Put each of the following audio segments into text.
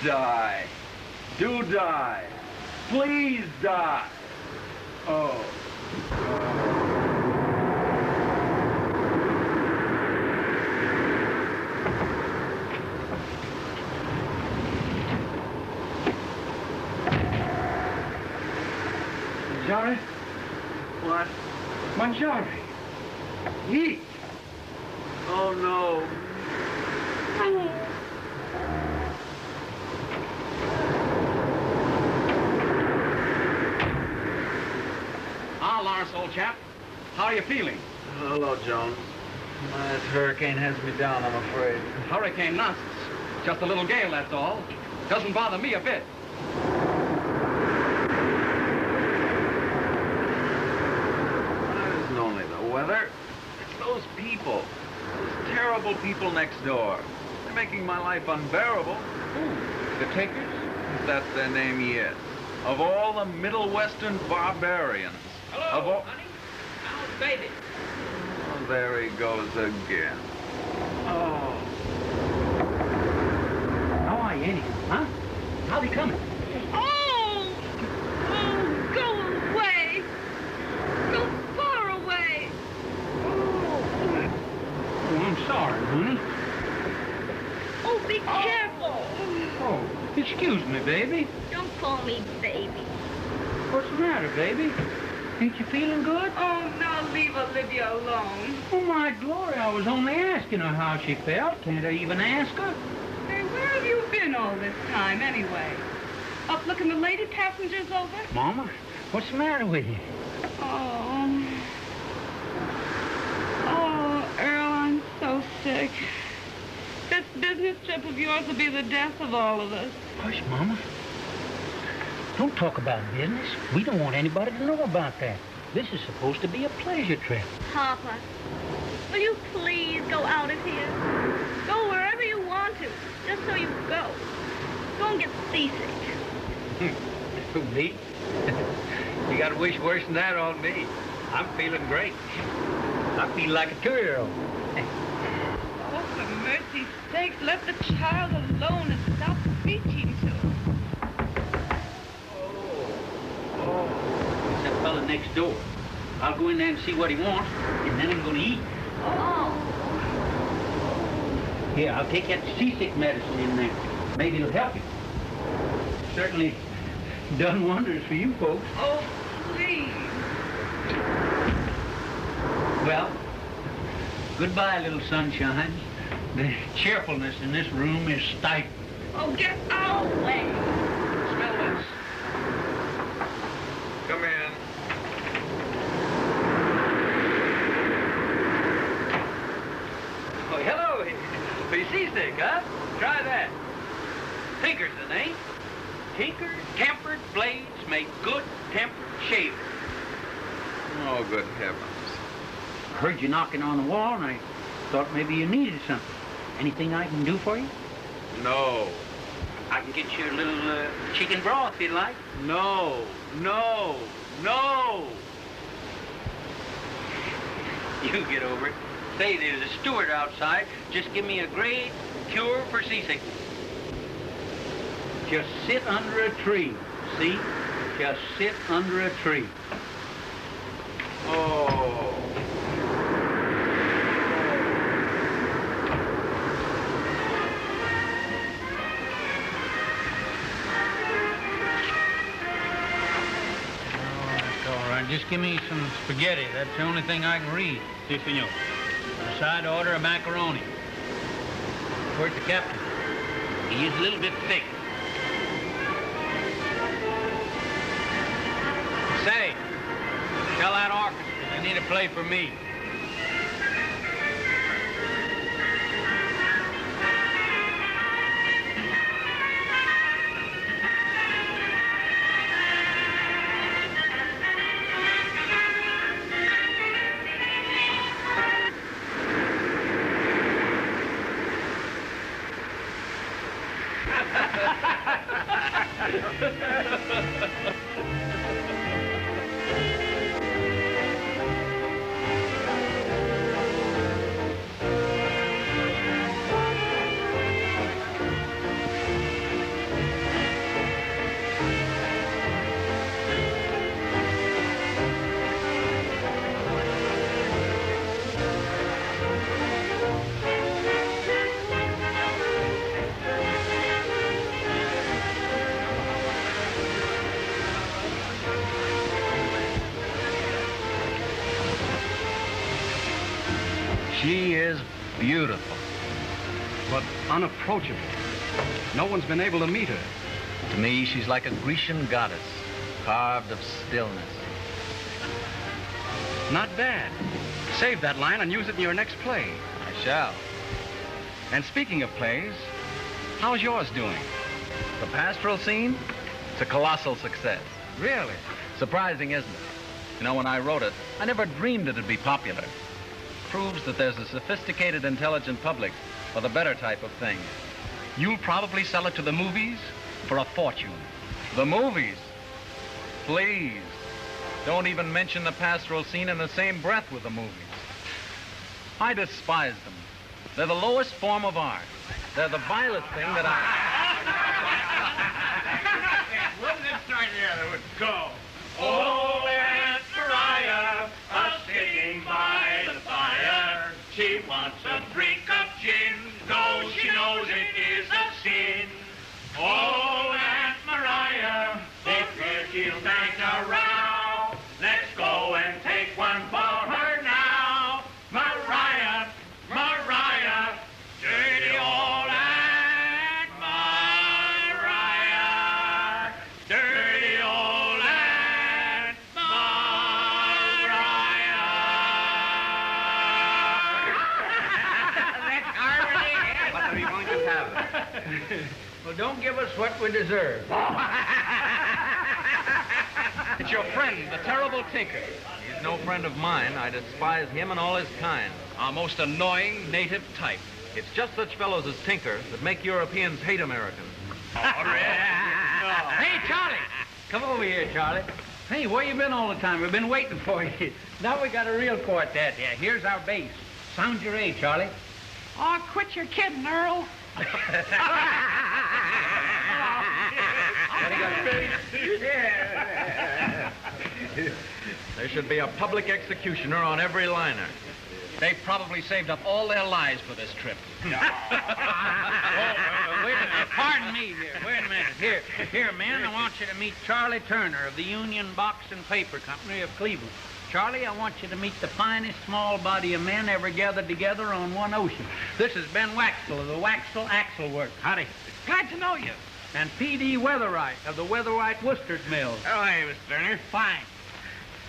die. Do die. Please die. Oh. Mangiare? What? Mangiare. Eat. Oh, no. Ah, Lawrence, old chap. How are you feeling? Hello, Jones. This hurricane has me down, I'm afraid. Hurricane nonsense. Just a little gale, that's all. Doesn't bother me a bit. It isn't only the weather. It's those people. Those terrible people next door. They're making my life unbearable. Who? The Tinkers? If that's their name, yes. Of all the Middle Western barbarians. Hello, honey. How's baby? Oh, there he goes again. Oh. How are you, anyhow, huh? How's he coming? Oh! Oh, go away! Go far away! Oh, I'm sorry, honey. Oh, be careful! Oh, excuse me, baby. Don't call me baby. What's the matter, baby? Ain't you feeling good? Oh, now leave Olivia alone. Oh, my glory, I was only asking her how she felt. Can't I even ask her? Hey, where have you been all this time, anyway? Up looking the lady passengers over? Mama, what's the matter with you? Oh. Oh, Earl, I'm so sick. This business trip of yours will be the death of all of us. Hush, Mama. Don't talk about business. We don't want anybody to know about that. This is supposed to be a pleasure trip. Papa, will you please go out of here? Go wherever you want to, just so you go. Don't get seasick. Who, me? You gotta wish worse than that on me. I'm feeling great. I feel like a 2-year-old. Oh, for mercy's sake, let the child alone and stop preaching to him. It's that fella next door. I'll go in there and see what he wants, and then I'm gonna eat. Oh. Here, I'll take that seasick medicine in there. Maybe it'll help you. Certainly done wonders for you folks. Oh, please. Well, goodbye, little sunshine. The cheerfulness in this room is stifling. Oh, get out of the way. Smell this. Come in. Oh, hello. Are you seasick, huh? Try that. Tinker's the name. Tinker tempered blades make good tempered shavers. Oh, good heavens. I heard you knocking on the wall, and I thought maybe you needed something. Anything I can do for you? No. I can get you a little chicken broth if you'd like. No. No. No. You get over it. Say, there's a steward outside. Just give me a great cure for seasickness. Just sit under a tree. See? Just sit under a tree. Oh. All right, just give me some spaghetti. That's the only thing I can read. Si, senor. A side order of macaroni. Where's the captain? He is a little bit thick. Say, tell that orchestra they need to play for me. She is beautiful. But unapproachable. No one's been able to meet her. To me, she's like a Grecian goddess, carved of stillness. Not bad. Save that line and use it in your next play. I shall. And speaking of plays, how's yours doing? The pastoral scene? It's a colossal success. Really? Surprising, isn't it? You know, when I wrote it, I never dreamed it'd be popular. Proves that there's a sophisticated, intelligent public for the better type of thing. You'll probably sell it to the movies for a fortune. The movies? Please. Don't even mention the pastoral scene in the same breath with the movies. I despise them. They're the lowest form of art. They're the vilest thing that Wouldn't it start together with go? Oh, Aunt Mariah, a-sitting by the fire. She wants a drink of gin, though she knows it is a sin. Oh, Aunt Mariah, if her she'll make a row, let's go and take one for her now. Mariah, Mariah, dirty old Aunt Mariah, dirty old Aunt Mariah. That's harmony. What are we going to have? Well, don't give us what we deserve. It's your friend, the terrible Tinker. he's no friend of mine. I despise him and all his kind. Our most annoying native type. It's just such fellows as Tinker that make Europeans hate Americans. Hey, Charlie! Come over here, Charlie. Hey, where you been all the time? We've been waiting for you. Now we got a real quartet. Yeah, here's our bass. Sound your A, Charlie. Oh, quit your kidding, Earl. There should be a public executioner on every liner. They've probably saved up all their lives for this trip. Wait a minute. Pardon me here. Wait a minute. Here, man, I want you to meet Charlie Turner of the Union Box and Paper Company of Cleveland. Charlie, I want you to meet the finest small body of men ever gathered together on one ocean. This is Ben Waxel of the Waxel Axle Works. Howdy. Glad to know you. And P.D. Weatherwright of the Weatherwright Worcester Mills. Oh, hey, Mr. Turner. Fine.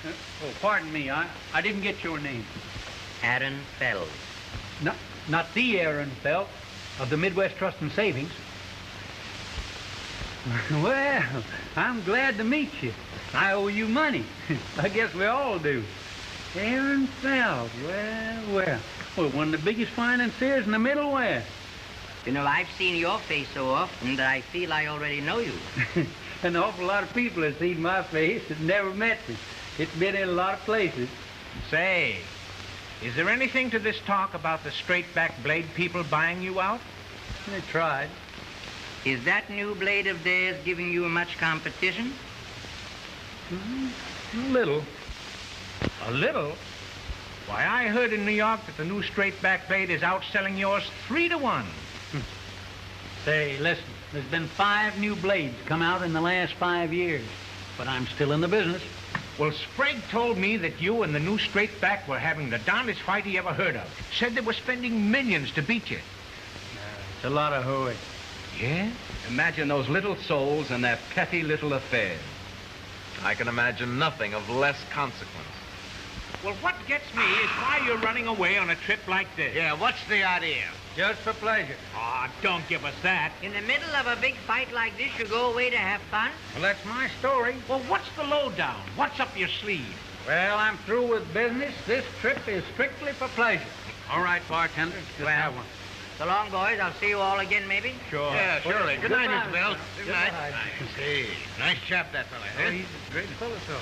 Oh, pardon me. I didn't get your name. Aaron Feld. Not the Aaron Felt of the Midwest Trust and Savings. Well, I'm glad to meet you. I owe you money. I guess we all do. Aaron Feld. Well, one of the biggest financiers in the Middle West. You know, I've seen your face so often that I feel I already know you. An awful lot of people have seen my face and never met me. It's been in a lot of places. Say, is there anything to this talk about the straight-back blade people buying you out? They tried. Is that new blade of theirs giving you much competition? A little. A little? Why, I heard in New York that the new straight-back blade is outselling yours 3-to-1. Say, listen, there's been 5 new blades come out in the last 5 years, but I'm still in the business. Well, Sprague told me that you and the new straight-back were having the darndest fight he ever heard of. Said they were spending millions to beat you. It's a lot of hooey. Yeah? Imagine those little souls and their petty little affairs. I can imagine nothing of less consequence. Well, what gets me is why you're running away on a trip like this. Yeah, what's the idea? Just for pleasure. Oh, don't give us that. In the middle of a big fight like this, you go away to have fun? Well, that's my story. Well, what's the lowdown? What's up your sleeve? Well, I'm through with business. This trip is strictly for pleasure. All right, bartender. Just have one. So long, boys. I'll see you all again, maybe? Sure. Yeah, surely. Good night, Mr. Bill. Good night. See, nice chap, that fella. Oh, he's a great fellow, so.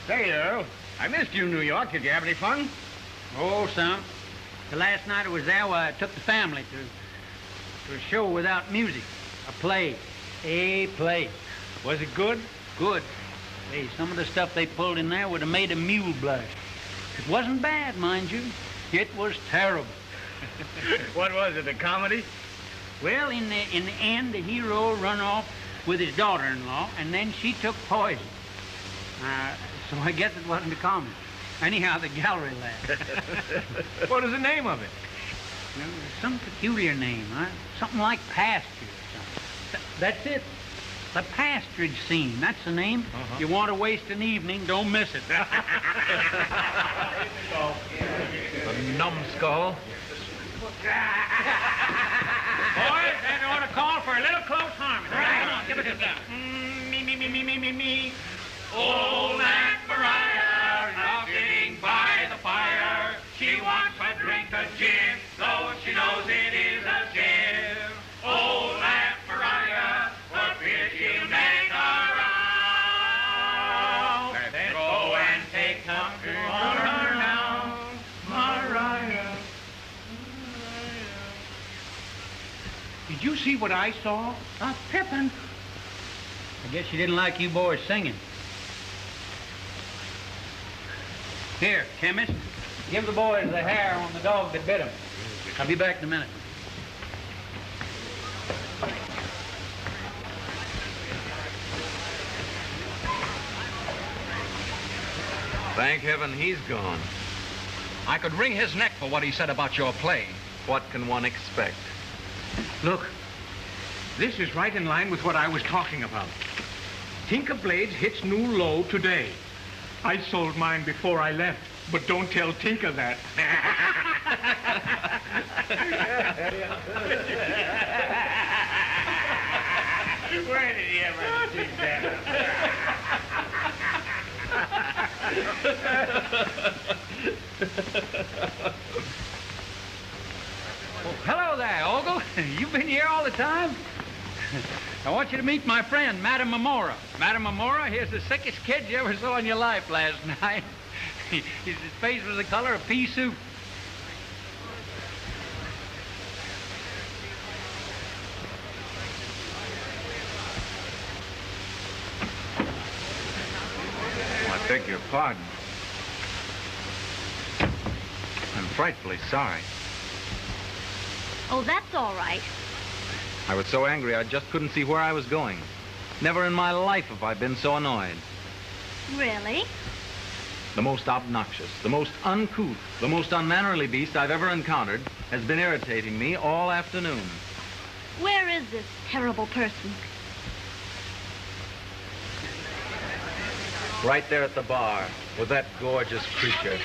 Say, Earl, I missed you in New York. Did you have any fun? Oh, some. The last night I was there, I took the family to a show without music. A play. A play. Was it good? Good. Hey, some of the stuff they pulled in there would have made a mule blush. It wasn't bad, mind you. It was terrible. What was it, a comedy? Well, in the end, the hero run off with his daughter-in-law, and then she took poison. So I guess it wasn't a comedy. Anyhow, the gallery laughed. What is the name of it? No, there's some peculiar name, huh? Something like pasture or something. That's it. The pasturage scene. That's the name. Uh-huh. You want to waste an evening, don't miss it. A numbskull. Boys, that ought to call for a little close harmony. Come on, give it to them. Me. Old Aunt Mariah, sitting by the fire. She wants a drink of gin, though she knows it is a sin. Old Aunt Mariah, what will she make around? Let's go and take comfort on her now, Mariah. Did you see what I saw? A pippin'. I guess she didn't like you boys singing. Here, chemist, give the boys the hair on the dog that bit him. I'll be back in a minute. Thank heaven he's gone. I could wring his neck for what he said about your play. What can one expect? Look, this is right in line with what I was talking about. Tinker Blades hits new low today. I sold mine before I left, but don't tell Tinker that. Where did he ever see that? Well, hello there, Ogle. You've been here all the time? I want you to meet my friend, Madame Mamora. Madame Mamora, here's the sickest kid you ever saw in your life last night. His face was the color of pea soup. I beg your pardon. I'm frightfully sorry. Oh, that's all right. I was so angry I just couldn't see where I was going. Never in my life have I been so annoyed. Really? The most obnoxious, the most uncouth, the most unmannerly beast I've ever encountered has been irritating me all afternoon. Where is this terrible person? Right there at the bar with that gorgeous creature.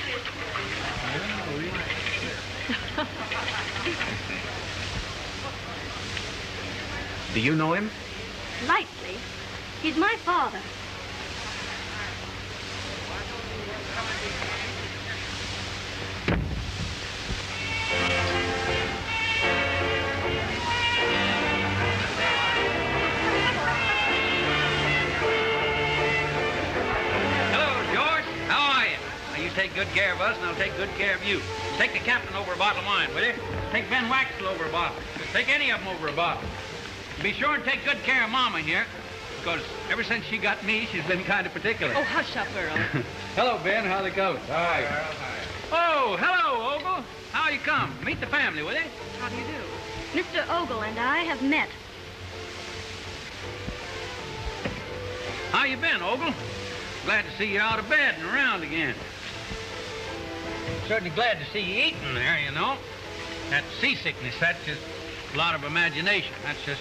Do you know him? Lightly. He's my father. Hello, George. How are you? Now, you take good care of us, and I'll take good care of you. Take the captain over a bottle of wine, will you? Take Ben Waxel over a bottle. Take any of them over a bottle. Be sure and take good care of Mama here, because ever since she got me, she's been kind of particular. Oh, hush up, Earl. Hello, Ben. How'd it go? Hi. Oh, hello, Ogle. How you come? Meet the family, will you? How do you do? Mr. Ogle and I have met. How you been, Ogle? Glad to see you out of bed and around again. Certainly glad to see you eating there, you know. That seasickness, that's just a lot of imagination. That's just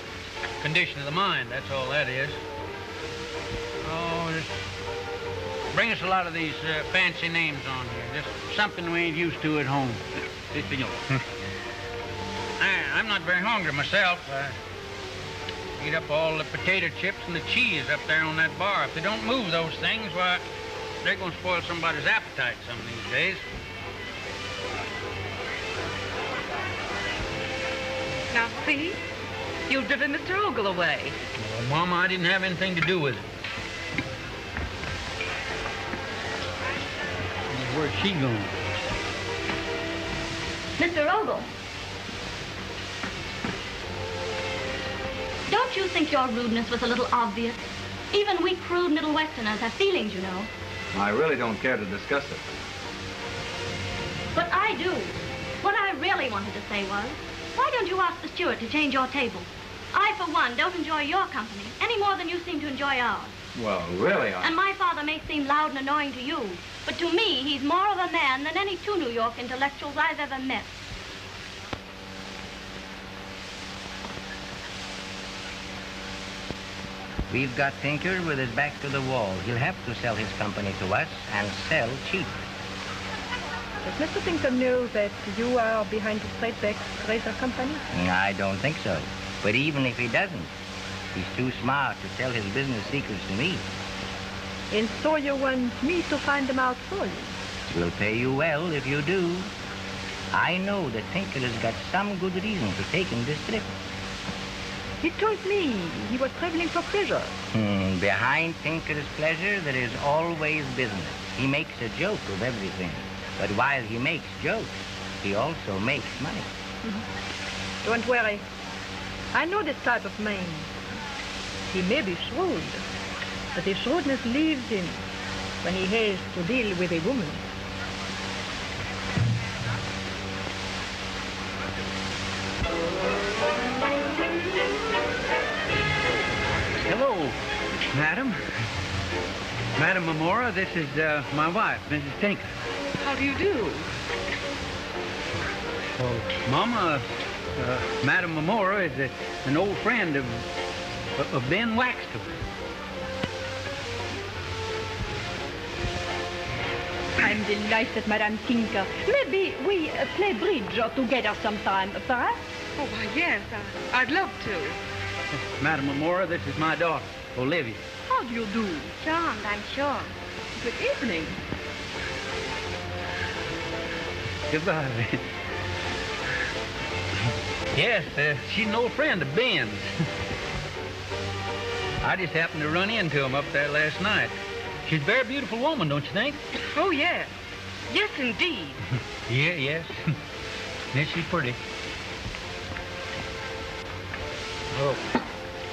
condition of the mind, that's all that is. Oh, just bring us a lot of these fancy names on here. Just something we ain't used to at home. I'm not very hungry myself. I eat up all the potato chips and the cheese up there on that bar. If they don't move those things, why, they're going to spoil somebody's appetite some of these days. Now, see? You've driven Mr. Ogle away. Well, Mama, I didn't have anything to do with it. Where's she going? Mr. Ogle. Don't you think your rudeness was a little obvious? Even we crude Middle Westerners have feelings, you know. I really don't care to discuss it. But I do. What I really wanted to say was, why don't you ask the steward to change your table? I, for one, don't enjoy your company any more than you seem to enjoy ours. Well, really, And my father may seem loud and annoying to you, but to me, he's more of a man than any two New York intellectuals I've ever met. We've got Tinker with his back to the wall. He'll have to sell his company to us and sell cheap. Does Mr. Tinker know that you are behind the straightback razor company? I don't think so. But even if he doesn't, he's too smart to tell his business secrets to me. And so you want me to find them out for you? We'll pay you well if you do. I know that Tinker has got some good reason for taking this trip. He told me he was traveling for pleasure. Behind Tinker's pleasure, there is always business. He makes a joke of everything. But while he makes jokes, he also makes money. Don't worry. I know this type of man. He may be shrewd, but his shrewdness leaves him when he has to deal with a woman. Hello, madam. Madam Mamora, this is my wife, Mrs. Tinker. How do you do? Well, Mama, Madam Mamora is an old friend of Ben Waxton. I'm delighted, Madame Tinker. Maybe we play bridge together sometime, perhaps? Oh, why, yes. I'd love to. Madam Mamora, this is my daughter, Olivia. How do you do? Charmed, I'm sure. Good evening. Goodbye. Yes, she's an old friend of Ben's. I just happened to run into him up there last night. She's a very beautiful woman, don't you think? Oh, yes. Yes, indeed. Yes. Yes, she's pretty. Oh,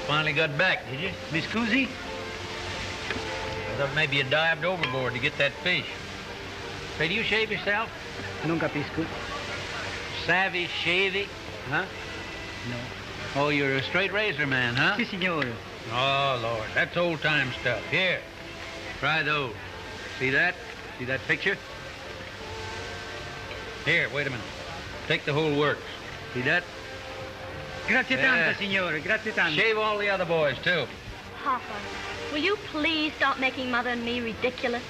finally got back, did you, Miss Cousy? I thought maybe you dived overboard to get that fish. Say, do you shave yourself? Nunca pisco. Savvy, shavy, huh? No. Oh, you're a straight razor man, huh? Si, senor. Oh, Lord, that's old-time stuff. Here, try those. See that? See that picture? Here, wait a minute. Take the whole works. See that? Grazie tanto, signore. Grazie tanto. Shave all the other boys, too. Papa, will you please stop making Mother and me ridiculous?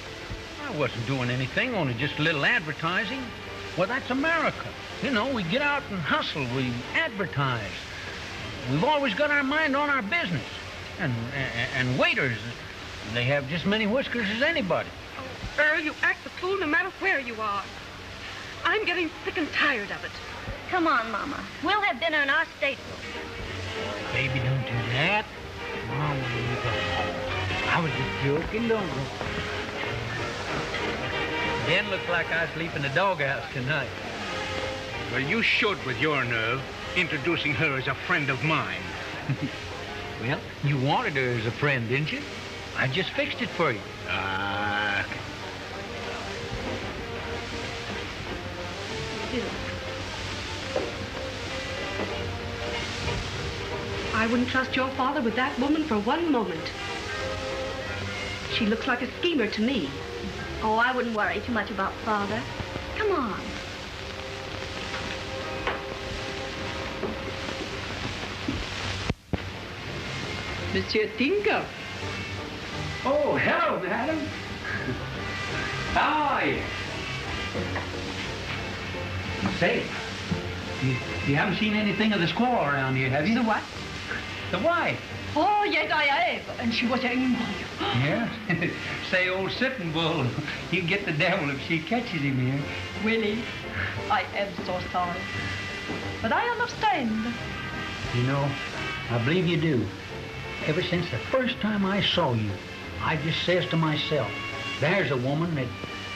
I wasn't doing anything, only just a little advertising. Well, that's America. You know, we get out and hustle. We advertise. We've always got our mind on our business. And waiters, they have just as many whiskers as anybody. Oh, Earl, you act the fool no matter where you are. I'm getting sick and tired of it. Come on, Mama. We'll have dinner in our stateroom. Baby, don't do that. Mama, I was just joking, don't you? Ben looks like I sleep in the doghouse tonight. Well, you should with your nerve, introducing her as a friend of mine. Well, you wanted her as a friend, didn't you? I just fixed it for you. I wouldn't trust your father with that woman for one moment. She looks like a schemer to me. Oh, I wouldn't worry too much about Father. Come on. Monsieur Tinker. Oh, hello, madam. How are you? Say, you haven't seen anything of the squaw around here, have you? The what? The wife. Oh, yes, I have. And she was angry. Yeah? Say, old Sitting Bull, he'd get the devil if she catches him here. Willie, I am so sorry. But I understand. You know, I believe you do. Ever since the first time I saw you, I just says to myself, there's a woman that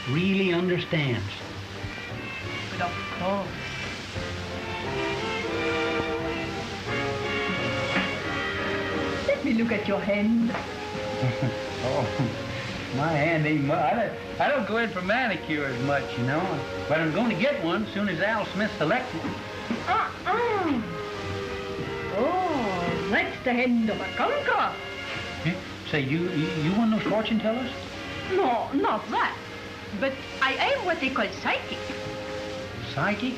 really understands. But of course. Let me look at your hand. Oh, my hand ain't much. I don't go in for manicures much, you know. But I'm going to get one as soon as Al Smith selects it. Oh, that's the hand of a conqueror. Say, you one of those fortune tellers? No, not that. But I am what they call psychic. Psychic?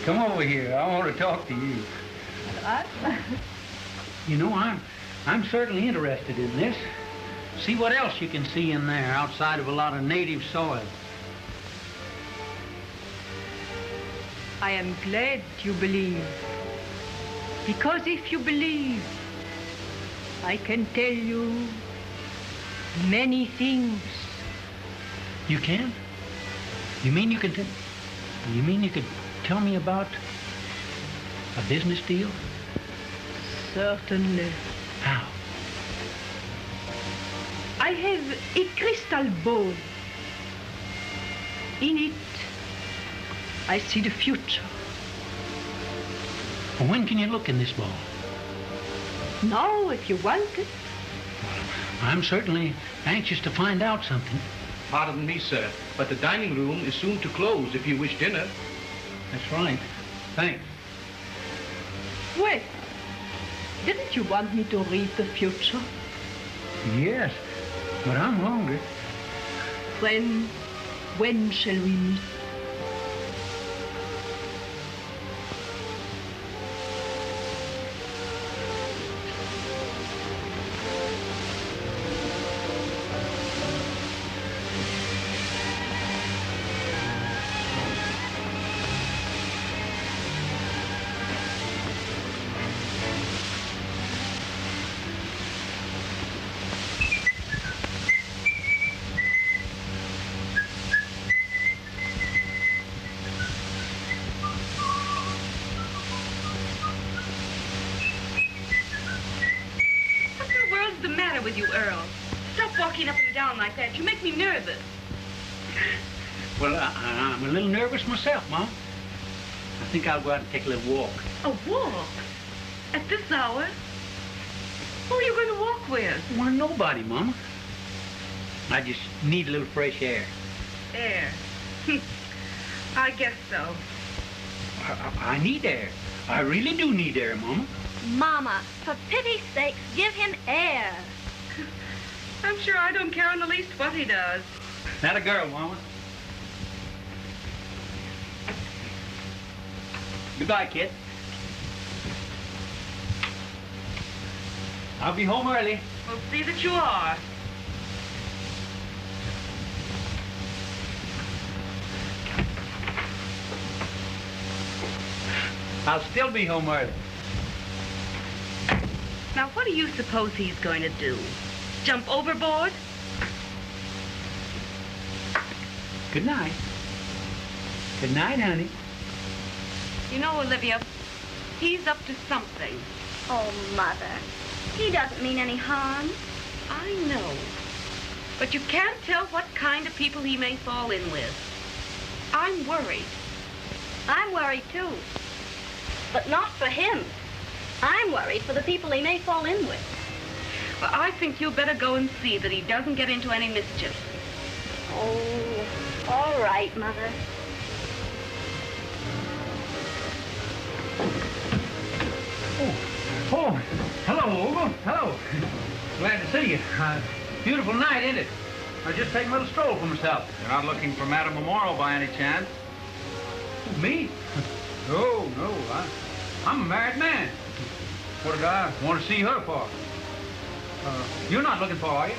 Come over here. I want to talk to you. What? You know, I'm certainly interested in this. See what else you can see in there outside of a lot of native soil. I am glad you believe. Because if you believe, I can tell you many things. You can? You mean you can tell me about a business deal? Certainly. How? I have a crystal ball. In it, I see the future. Well, when can you look in this ball? Now, if you want it. I'm certainly anxious to find out something. Pardon me, sir, but the dining room is soon to close if you wish dinner. That's right. Thanks. Wait. Didn't you want me to read the future? Yes, but I'm hungry. When shall we meet? With you, Earl. Stop walking up and down like that. You make me nervous. Well, I'm a little nervous myself, Mom. I think I'll go out and take a little walk. A walk? At this hour? Who are you going to walk with? Well, nobody, Mama. I just need a little fresh air. Air? I guess so. I need air. I really do need air, Mama. Mama, for pity's sake, give him air. I'm sure I don't care in the least what he does. That a girl, Mama. Goodbye, kid. I'll be home early. We'll see that you are. I'll still be home early. Now, what do you suppose he's going to do? Jump overboard? Good night. Good night, honey. You know, Olivia, he's up to something. Oh, Mother, he doesn't mean any harm. I know. But you can't tell what kind of people he may fall in with. I'm worried. I'm worried, too. But not for him. I'm worried for the people he may fall in with. Well, I think you better go and see that he doesn't get into any mischief. Oh, all right, Mother. Oh, hello, Oologah. Hello. Glad to see you. Beautiful night, isn't it? I was just taking a little stroll for myself. You're not looking for Madame Memorial by any chance? Me? No. I'm a married man. What did I want to see her for? You're not looking for her, are you?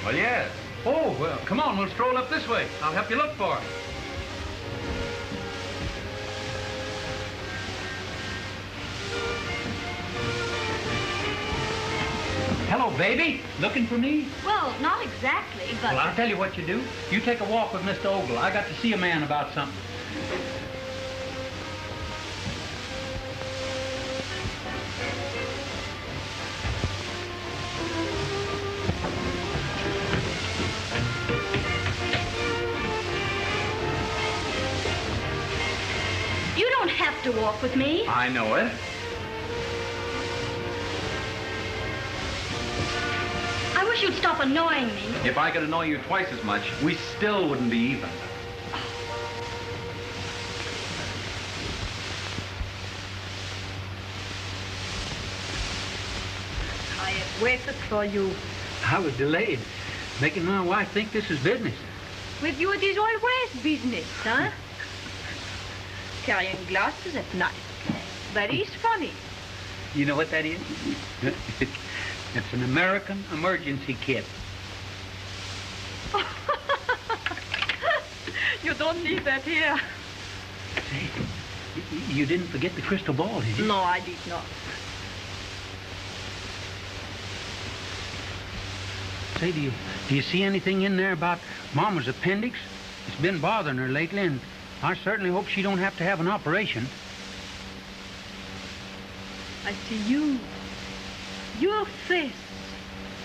Well, yes. Oh, well, come on, we'll stroll up this way. I'll help you look for her. Hello, baby. Looking for me? Well, not exactly, but... Well, I'll tell you what you do. You take a walk with Mr. Ogle. I got to see a man about something. You don't have to walk with me. I know it. I wish you'd stop annoying me. If I could annoy you twice as much, we still wouldn't be even. I have waited for you. I was delayed, making my wife think this is business. With you, it is always business, huh? Carrying glasses at night. That is funny. You know what that is? It's an American emergency kit. You don't need that here. Say, you didn't forget the crystal ball, did you? No, I did not. Say, do you see anything in there about Mama's appendix? It's been bothering her lately, and I certainly hope she don't have to have an operation. I see you, your face,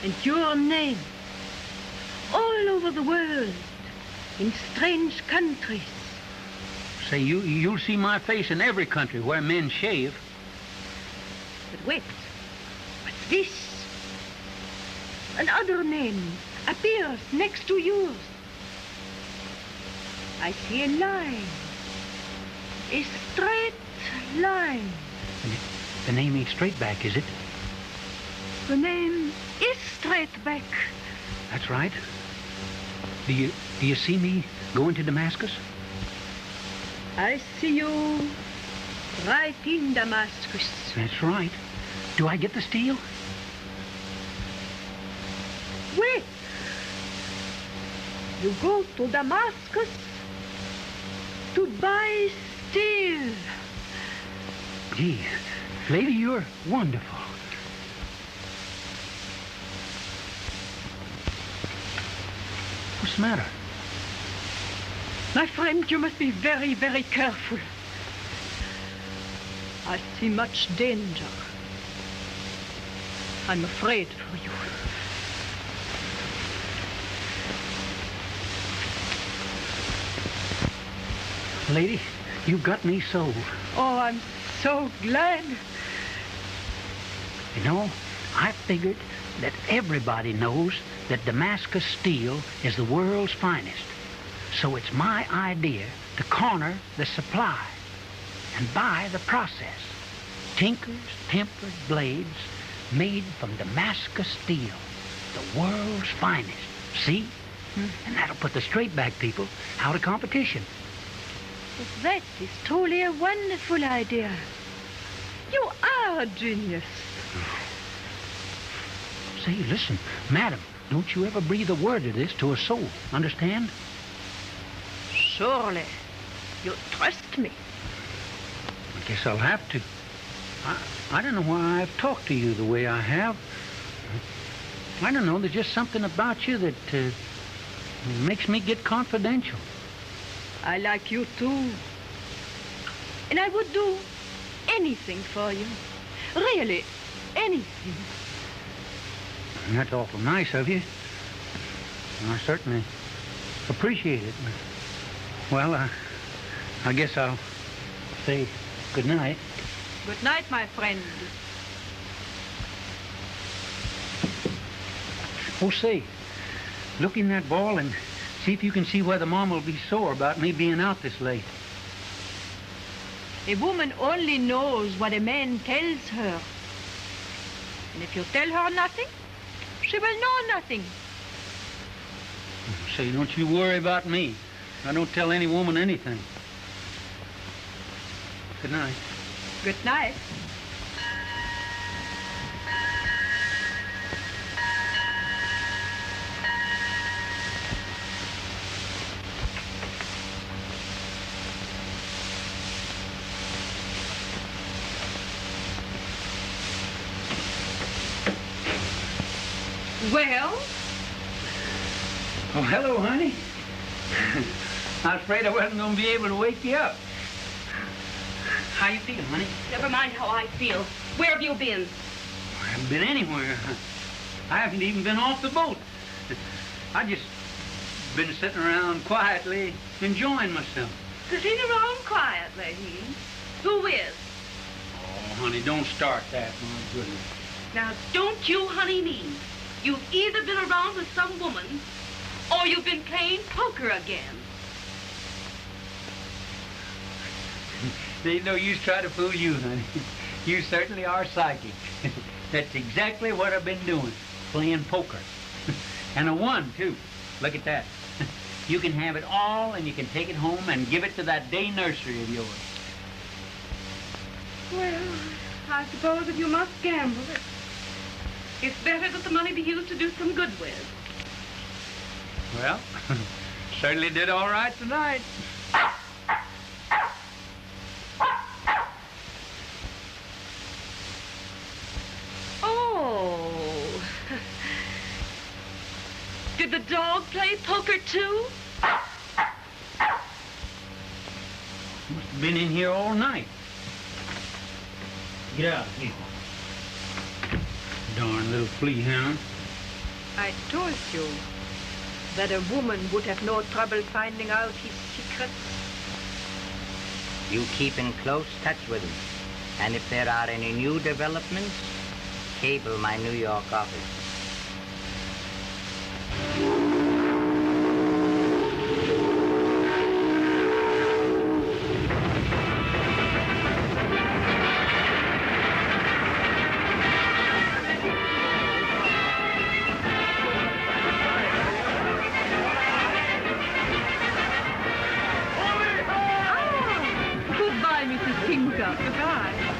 and your name all over the world, in strange countries. Say, you'll see my face in every country where men shave. But wait, what's this? Another name appears next to yours. I see a line, a straight line. The name ain't straight back, is it? The name is straight back. That's right. Do you see me going to Damascus? I see you right in Damascus. That's right. Do I get the steel? Wait. You go to Damascus to buy steel. Gee, lady, you're wonderful. What's the matter? My friend, you must be very, very careful. I see much danger. I'm afraid for you. Lady, you got me sold. Oh, I'm so glad. You know, I figured that everybody knows that Damascus steel is the world's finest. So it's my idea to corner the supply and buy the process. Tinker's tempered blades made from Damascus steel, the world's finest. See? And that'll put the straight-back people out of competition. But that is truly a wonderful idea. You are a genius. Say, listen, madam, don't you ever breathe a word of this to a soul, understand? Surely. You trust me. I guess I'll have to. I don't know why I've talked to you the way I have. I don't know, there's just something about you that makes me get confidential. I like you too. And I would do anything for you. Really, anything. That's awful nice of you. I certainly appreciate it. Well, I guess I'll say good night. Good night, my friend. Oh, say, look in that ball and see if you can see whether Mom will be sore about me being out this late. A woman only knows what a man tells her. And if you tell her nothing, she will know nothing. Say, don't you worry about me. I don't tell any woman anything. Good night. Good night. Well? Oh, hello, honey. I was afraid I wasn't going to be able to wake you up. How you feeling, honey? Never mind how I feel. Where have you been? I haven't been anywhere. I haven't even been off the boat. I just been sitting around quietly enjoying myself. Sitting around quietly, Who with? Oh, honey, don't start that, my goodness. Now, don't you honey me. You've either been around with some woman or you've been playing poker again. Ain't no use trying to fool you, honey. You certainly are psychic. That's exactly what I've been doing, playing poker. And I won, too. Look at that. You can have it all, and you can take it home and give it to that day nursery of yours. Well, I suppose if you must gamble, it's better that the money be used to do some good with. Well, certainly did all right tonight. Oh. Did the dog play poker too? Must have been in here all night. Get out here. Darn little flea hound. I told you that a woman would have no trouble finding out his secrets. You keep in close touch with him. And if there are any new developments, cable my New York office.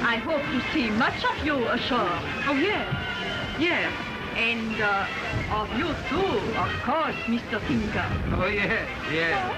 I hope to see much of you ashore. Oh, yes. Yes. And of you, too, of course, Mr. Tinker. Oh, yes, yes.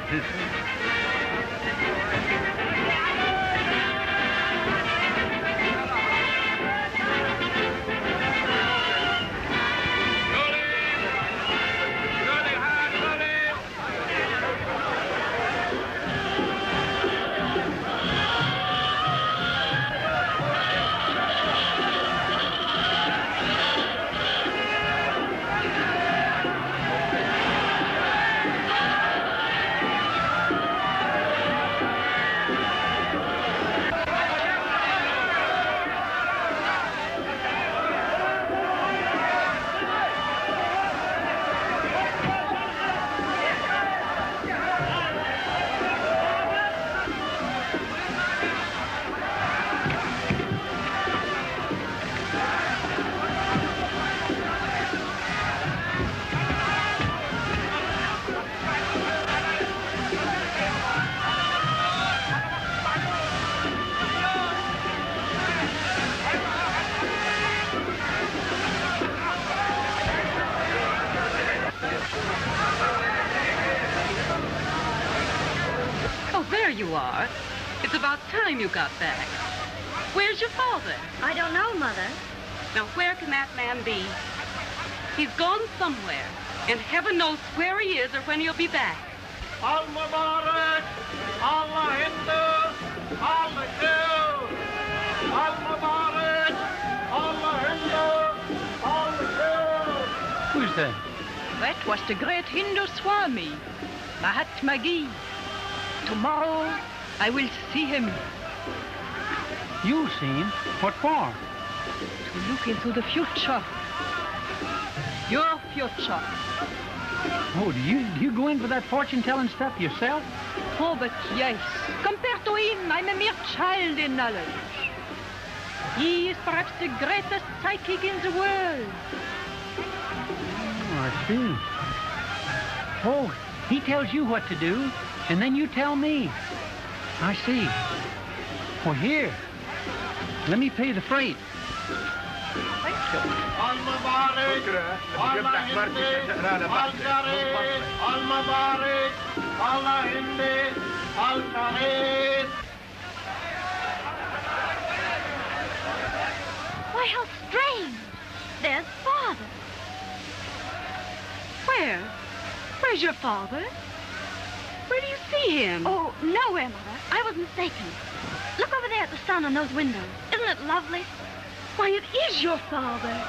You are. It's about time you got back. Where's your father? I don't know, Mother. Now, where can that man be? He's gone somewhere, and heaven knows where he is or when he'll be back. Alma Barak, Allah Hindu, Allah Jew. Alma Barak, Allah Hindu, Allah Jew. Who's that? That was the great Hindu Swami, Mahatma Gandhi. Tomorrow, I will see him. You'll see him? What for? To look into the future. Your future. Oh, do you go in for that fortune-telling stuff yourself? Oh, but yes. Compared to him, I'm a mere child in knowledge. He is perhaps the greatest psychic in the world. Oh, I see. Oh, he tells you what to do. And then you tell me. I see. Well, here. Let me pay the freight. Thank you. Alma Barak, Allah Hindi, Al-Jarid, Alma Barak, Allah Hindi, Al-Jarid. Why, how strange. There's Father. Where? Where's your father? Where do you see him? Oh, nowhere, Mother. I was mistaken. Look over there at the sun on those windows. Isn't it lovely? Why, it is your father.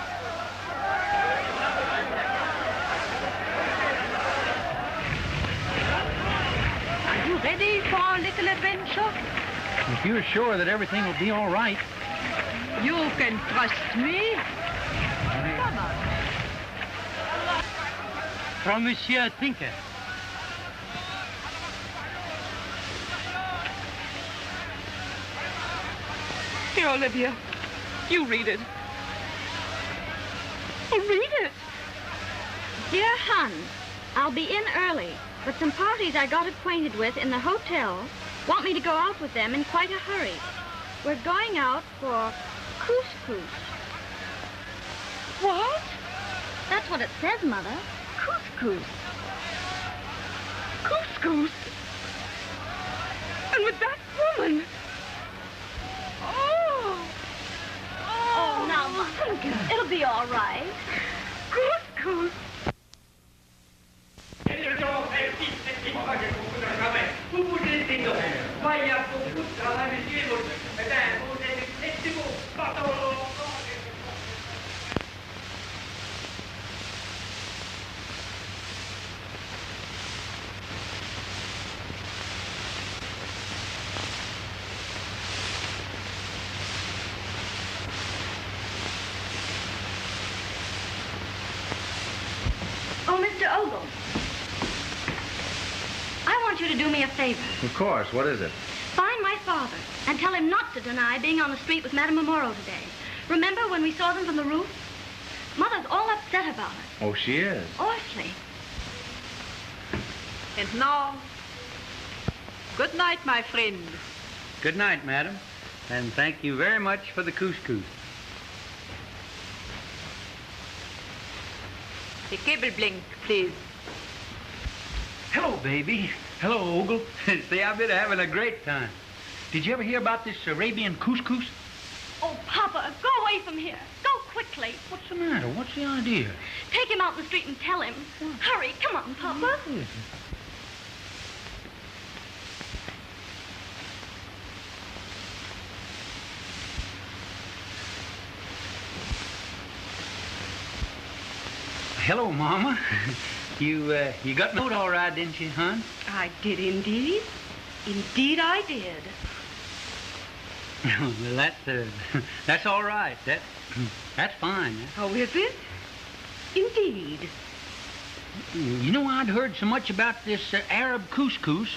Are you ready for our little adventure? If you're sure that everything will be all right. You can trust me. Come on. From Monsieur Tinker. Here, Olivia. You read it. Oh, read it. Dear Hun, I'll be in early, but some parties I got acquainted with in the hotel want me to go out with them in quite a hurry. We're going out for Couscous. What? That's what it says, Mother. Couscous. Couscous? And with that woman? Oh, now, Tinker, it'll be all right. Couscous? Oh, Mr. Ogle. I want you to do me a favor. Of course. What is it? Find my father and tell him not to deny being on the street with Madame Moreau today. Remember when we saw them from the roof? Mother's all upset about it. Oh, she is. Awfully. And now, good night, my friend. Good night, madam. And thank you very much for the couscous. The cable blink, please. Hello, baby. Hello, Ogle. See, I've been having a great time. Did you ever hear about this Arabian couscous? Oh, Papa, go away from here. Go quickly. What's the matter? What's the idea? Take him out in the street and tell him. Hurry, come on, Papa. Hello, Mama. You got my note all right, didn't you, hon? I did indeed. Indeed I did. Well, that's all right. That's fine. Oh, is it? Indeed. You know, I'd heard so much about this Arab couscous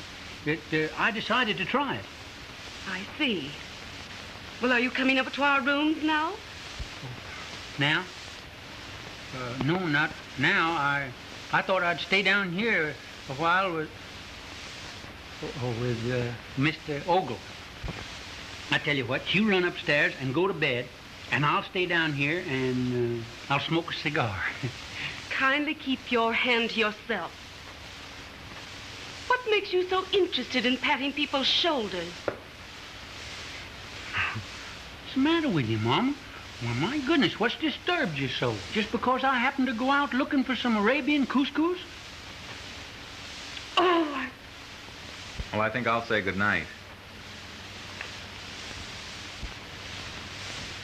that I decided to try it. I see. Well, are you coming up to our rooms now? Now? No, not now. I thought I'd stay down here a while with Mr. Ogle. I tell you what, you run upstairs and go to bed, and I'll stay down here and I'll smoke a cigar. Kindly keep your hand to yourself. What makes you so interested in patting people's shoulders? What's the matter with you, Mama? Well, my goodness, what's disturbed you so? Just because I happened to go out looking for some Arabian couscous? Oh, Well, I think I'll say good night.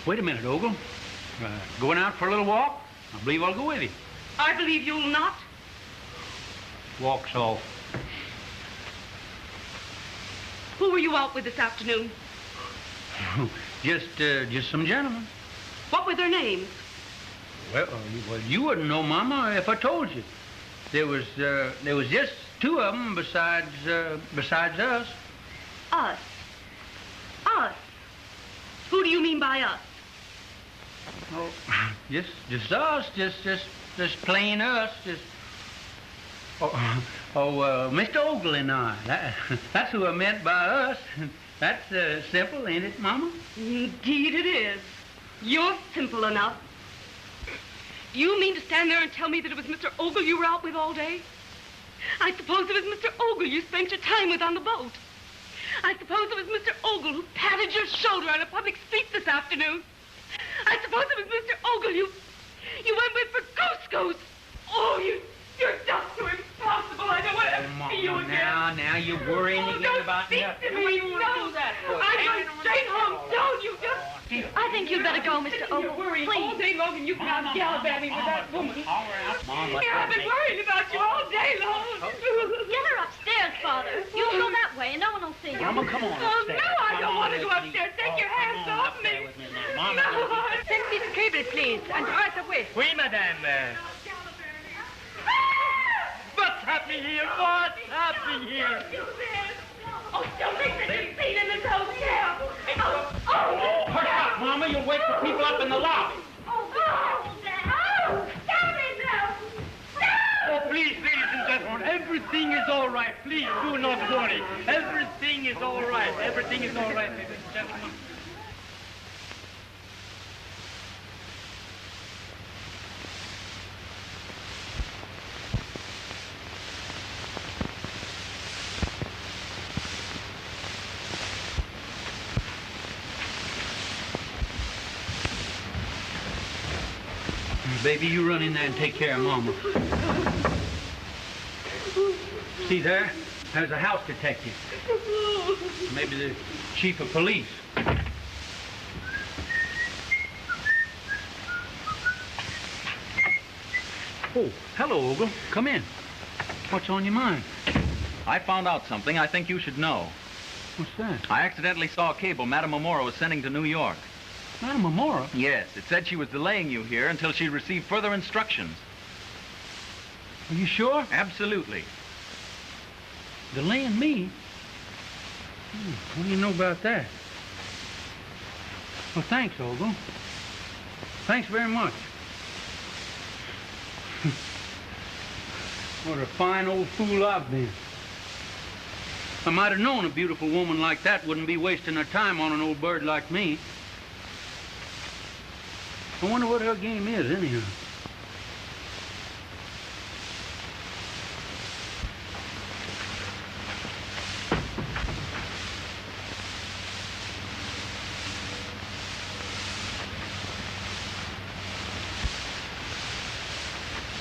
Wait a minute, Ogle. Going out for a little walk? I believe I'll go with you. I believe you'll not. Walk's off. Who were you out with this afternoon? Just some gentlemen. What were their names? Well, you wouldn't know, Mama, if I told you. There was just two of them besides us. Us. Us. Who do you mean by us? Oh, just us, just plain us, just. Mr. Ogle and I. That's who I meant by us. That's simple, ain't it, Mama? Indeed it is. You're simple enough. Do you mean to stand there and tell me that it was Mr. Ogle you were out with all day? I suppose it was Mr. Ogle you spent your time with on the boat. I suppose it was Mr. Ogle who patted your shoulder on a public street this afternoon. I suppose it was Mr. Ogle you went with for couscous. Oh, you're just too impossible. I don't want to see you again. Now you're worrying again about me. No, I'm going straight home. Don't you just... I think you'd better go, Mr. Ogle. You're worrying all Please. day long and you've been out gallivanting with that woman. Mama, Yeah, I've been worrying about you all day long. Get her upstairs, Father. You go that way and no one will see you. Mama, come on Oh, upstairs. no, I don't want to go upstairs. Take your hands off me. Mama, Send me the cable, please, and right away. Oui, madame. What's happening here? What's happening here? Oh, don't think that you've been in this hotel. Hush up, Mama. You'll wake the people up in the lobby. Stop it now. Oh, please, ladies and gentlemen, everything is all right. Please do not worry. Everything is all right. Everything is all right, ladies and gentlemen. Baby, you run in there and take care of Mama. See there? There's a house detective. Maybe the chief of police. Oh, hello, Ogle. Come in. What's on your mind? I found out something I think you should know. What's that? I accidentally saw a cable Madame Amora was sending to New York. Madame Amora? Yes, it said she was delaying you here until she received further instructions. Are you sure? Absolutely. Delaying me? What do you know about that? Well, thanks, Ogle. Thanks very much. What a fine old fool I've been. I might have known a beautiful woman like that wouldn't be wasting her time on an old bird like me. I wonder what her game is, anyhow.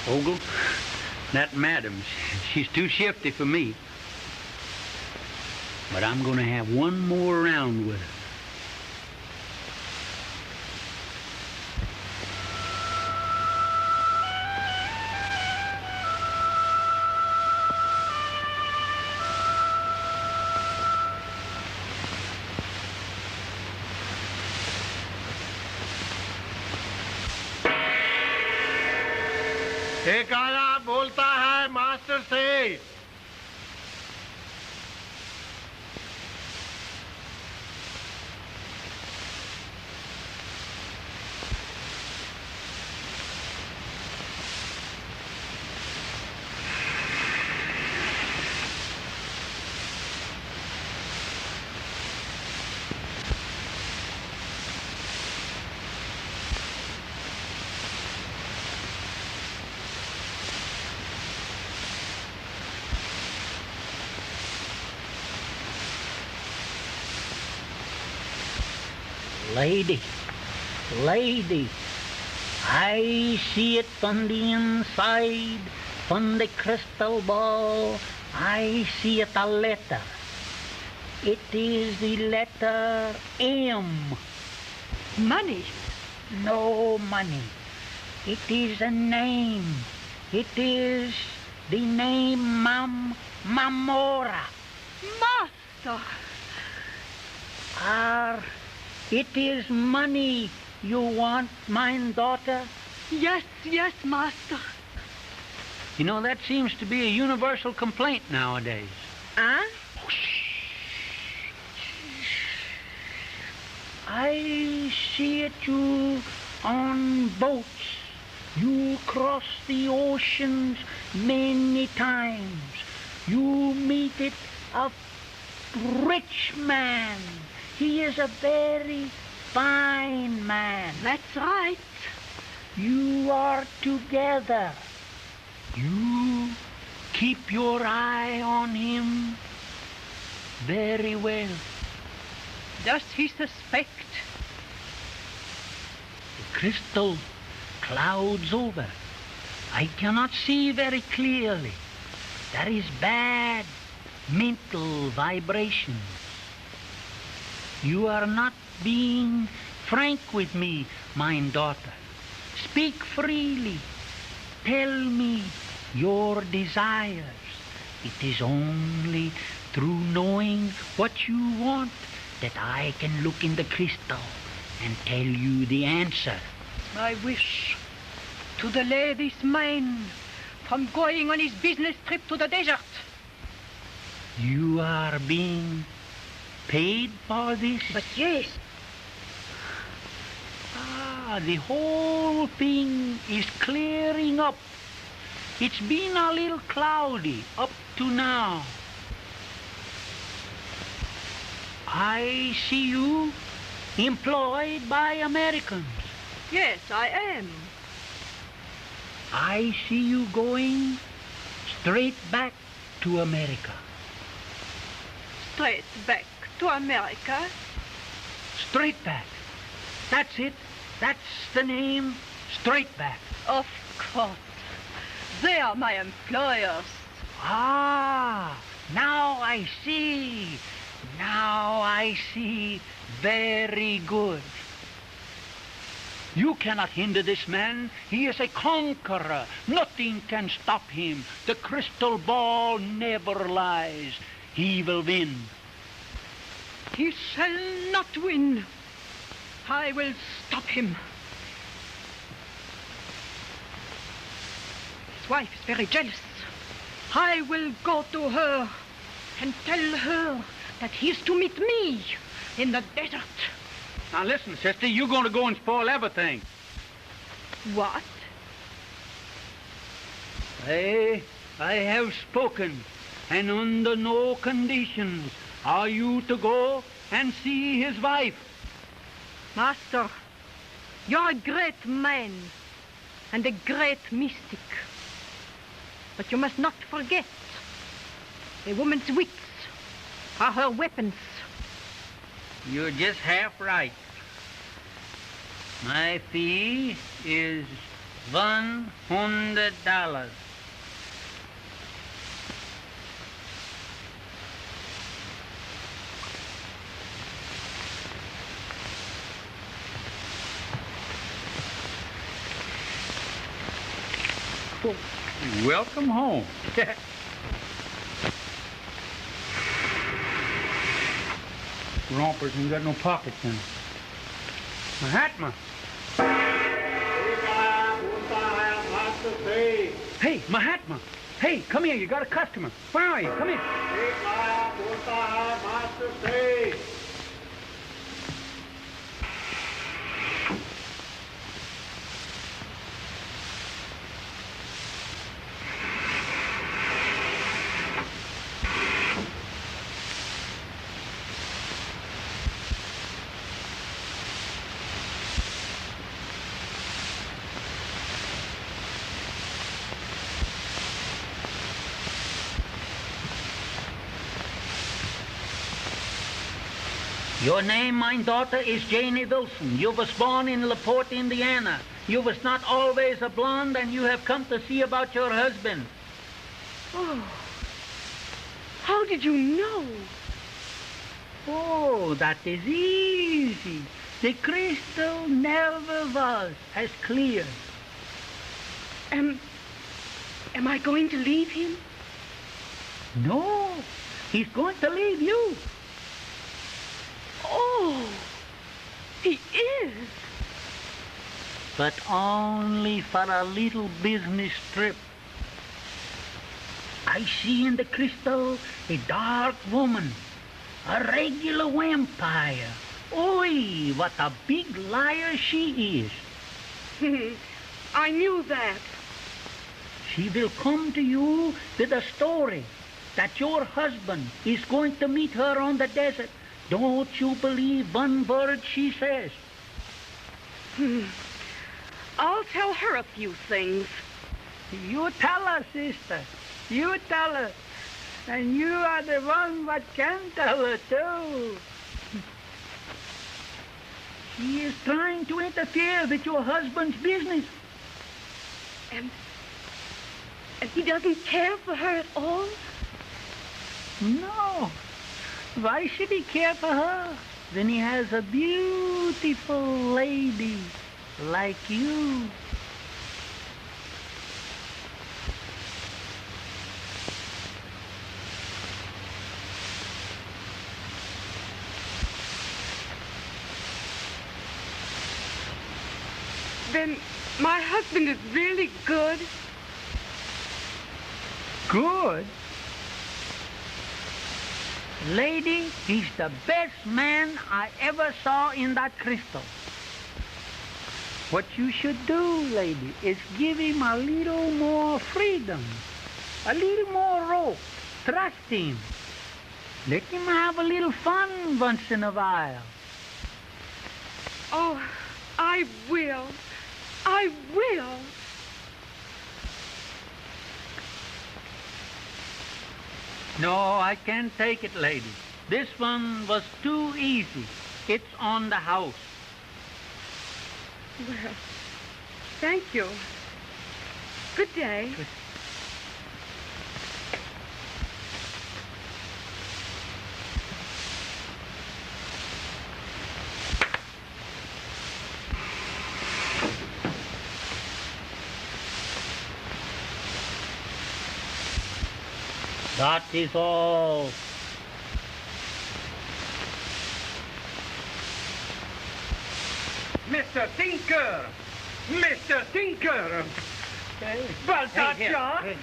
Ogle, that madam, she's too shifty for me. But I'm going to have one more round with her. एक आया बोलता है master से Lady, I see it from the inside, from the crystal ball. I see it a letter. It is the letter M. Money? No money. It is a name. It is the name Mamora. Master! It is money you want, mine daughter? Yes, master. You know, that seems to be a universal complaint nowadays. Huh? I see it you on boats. You cross the oceans many times. You meet it a rich man. He is a very fine man. That's right. You are together. You keep your eye on him very well. Does he suspect? The crystal clouds over. I cannot see very clearly. That is bad mental vibrations. You are not being frank with me, mine daughter. Speak freely. Tell me your desires. It is only through knowing what you want that I can look in the crystal and tell you the answer. I wish to delay this man from going on his business trip to the desert. You are being paid for this? But yes. The whole thing is clearing up. It's been a little cloudy up to now. I see you employed by Americans. Yes, I am. I see you going straight back to America. Straight back to America? Straight back. That's it. That's the name. Straight back. Of course. They are my employers. Ah, now I see. Now I see. Very good. You cannot hinder this man. He is a conqueror. Nothing can stop him. The crystal ball never lies. He will win. He shall not win. I will stop him. His wife is very jealous. I will go to her and tell her that he is to meet me in the desert. Now listen, sister, you're going to go and spoil everything. What? I have spoken, and under no conditions are you to go and see his wife. Master, you're a great man and a great mystic. But you must not forget, a woman's wits are her weapons. You're just half right. My fee is $100. Welcome home. Rompers ain't got no pockets in them. Mahatma. Hey, Mahatma. Hey, come here. You got a customer. Where are you? Come here. Your name, my daughter, is Janie Wilson. You was born in LaPorte, Indiana. You was not always a blonde, and you have come to see about your husband. Oh, how did you know? Oh, that is easy. The crystal never was as clear. Am I going to leave him? No, he's going to leave you. Oh, he is. But only for a little business trip. I see in the crystal a dark woman, a regular vampire. Oi, what a big liar she is. I knew that. She will come to you with a story that your husband is going to meet her on the desert. Don't you believe one word she says? I'll tell her a few things. You tell her, sister. You tell her. And you are the one that can tell her, too. She is trying to interfere with your husband's business. And he doesn't care for her at all? No. Why should he care for her when he has a beautiful lady like you? Then my husband is really good? Good? Lady, he's the best man I ever saw in that crystal. What you should do, lady, is give him a little more freedom, a little more rope. Trust him. Let him have a little fun once in a while. Oh, I will. I will. No, I can't take it, lady. This one was too easy. It's on the house. Well, Thank you. Good day. That is all. Mr. Tinker! Mr. Tinker! Baltaccia!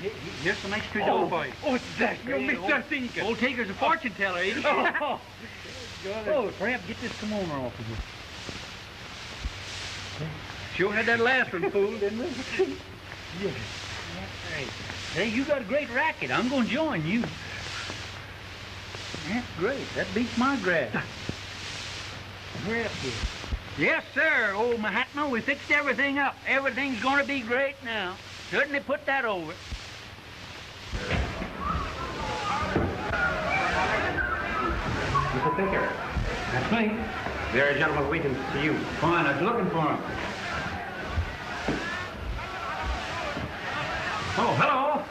Here's some extra dough for you. Oh, thank you, Mr. Tinker. Old Tinker's a fortune teller, ain't he? Oh, perhaps get this kimono off of you. Sure had that last one fooled, didn't it? Yes. That's right. Hey, you got a great racket. I'm going to join you. That's great. That beats my grass. Hurry up here. Yes, sir, old Mahatma. We fixed everything up. Everything's going to be great now. Certainly put that over. Mr. Tinker. That's me. There are gentlemen waiting to see you. Fine, I was looking for him. Oh, hello.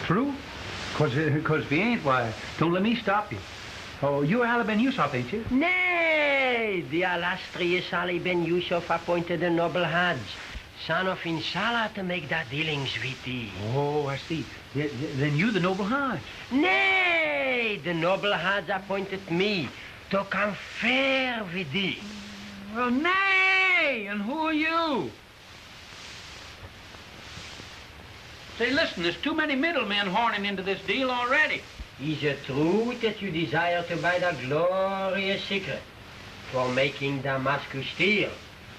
True? Because if you ain't, why, don't let me stop you. Oh, you're Ali Ben Yusuf, ain't you? Nay, the illustrious Ali Ben Yusuf appointed a noble Hajj, son of Inshallah, to make the dealings with thee. Oh, I see. Then you the noble Hajj. Nay, the noble Hajj appointed me to confer with thee. Well, nay, and who are you? Say, listen, there's too many middlemen horning into this deal already. Is it true that you desire to buy the glorious secret for making Damascus steel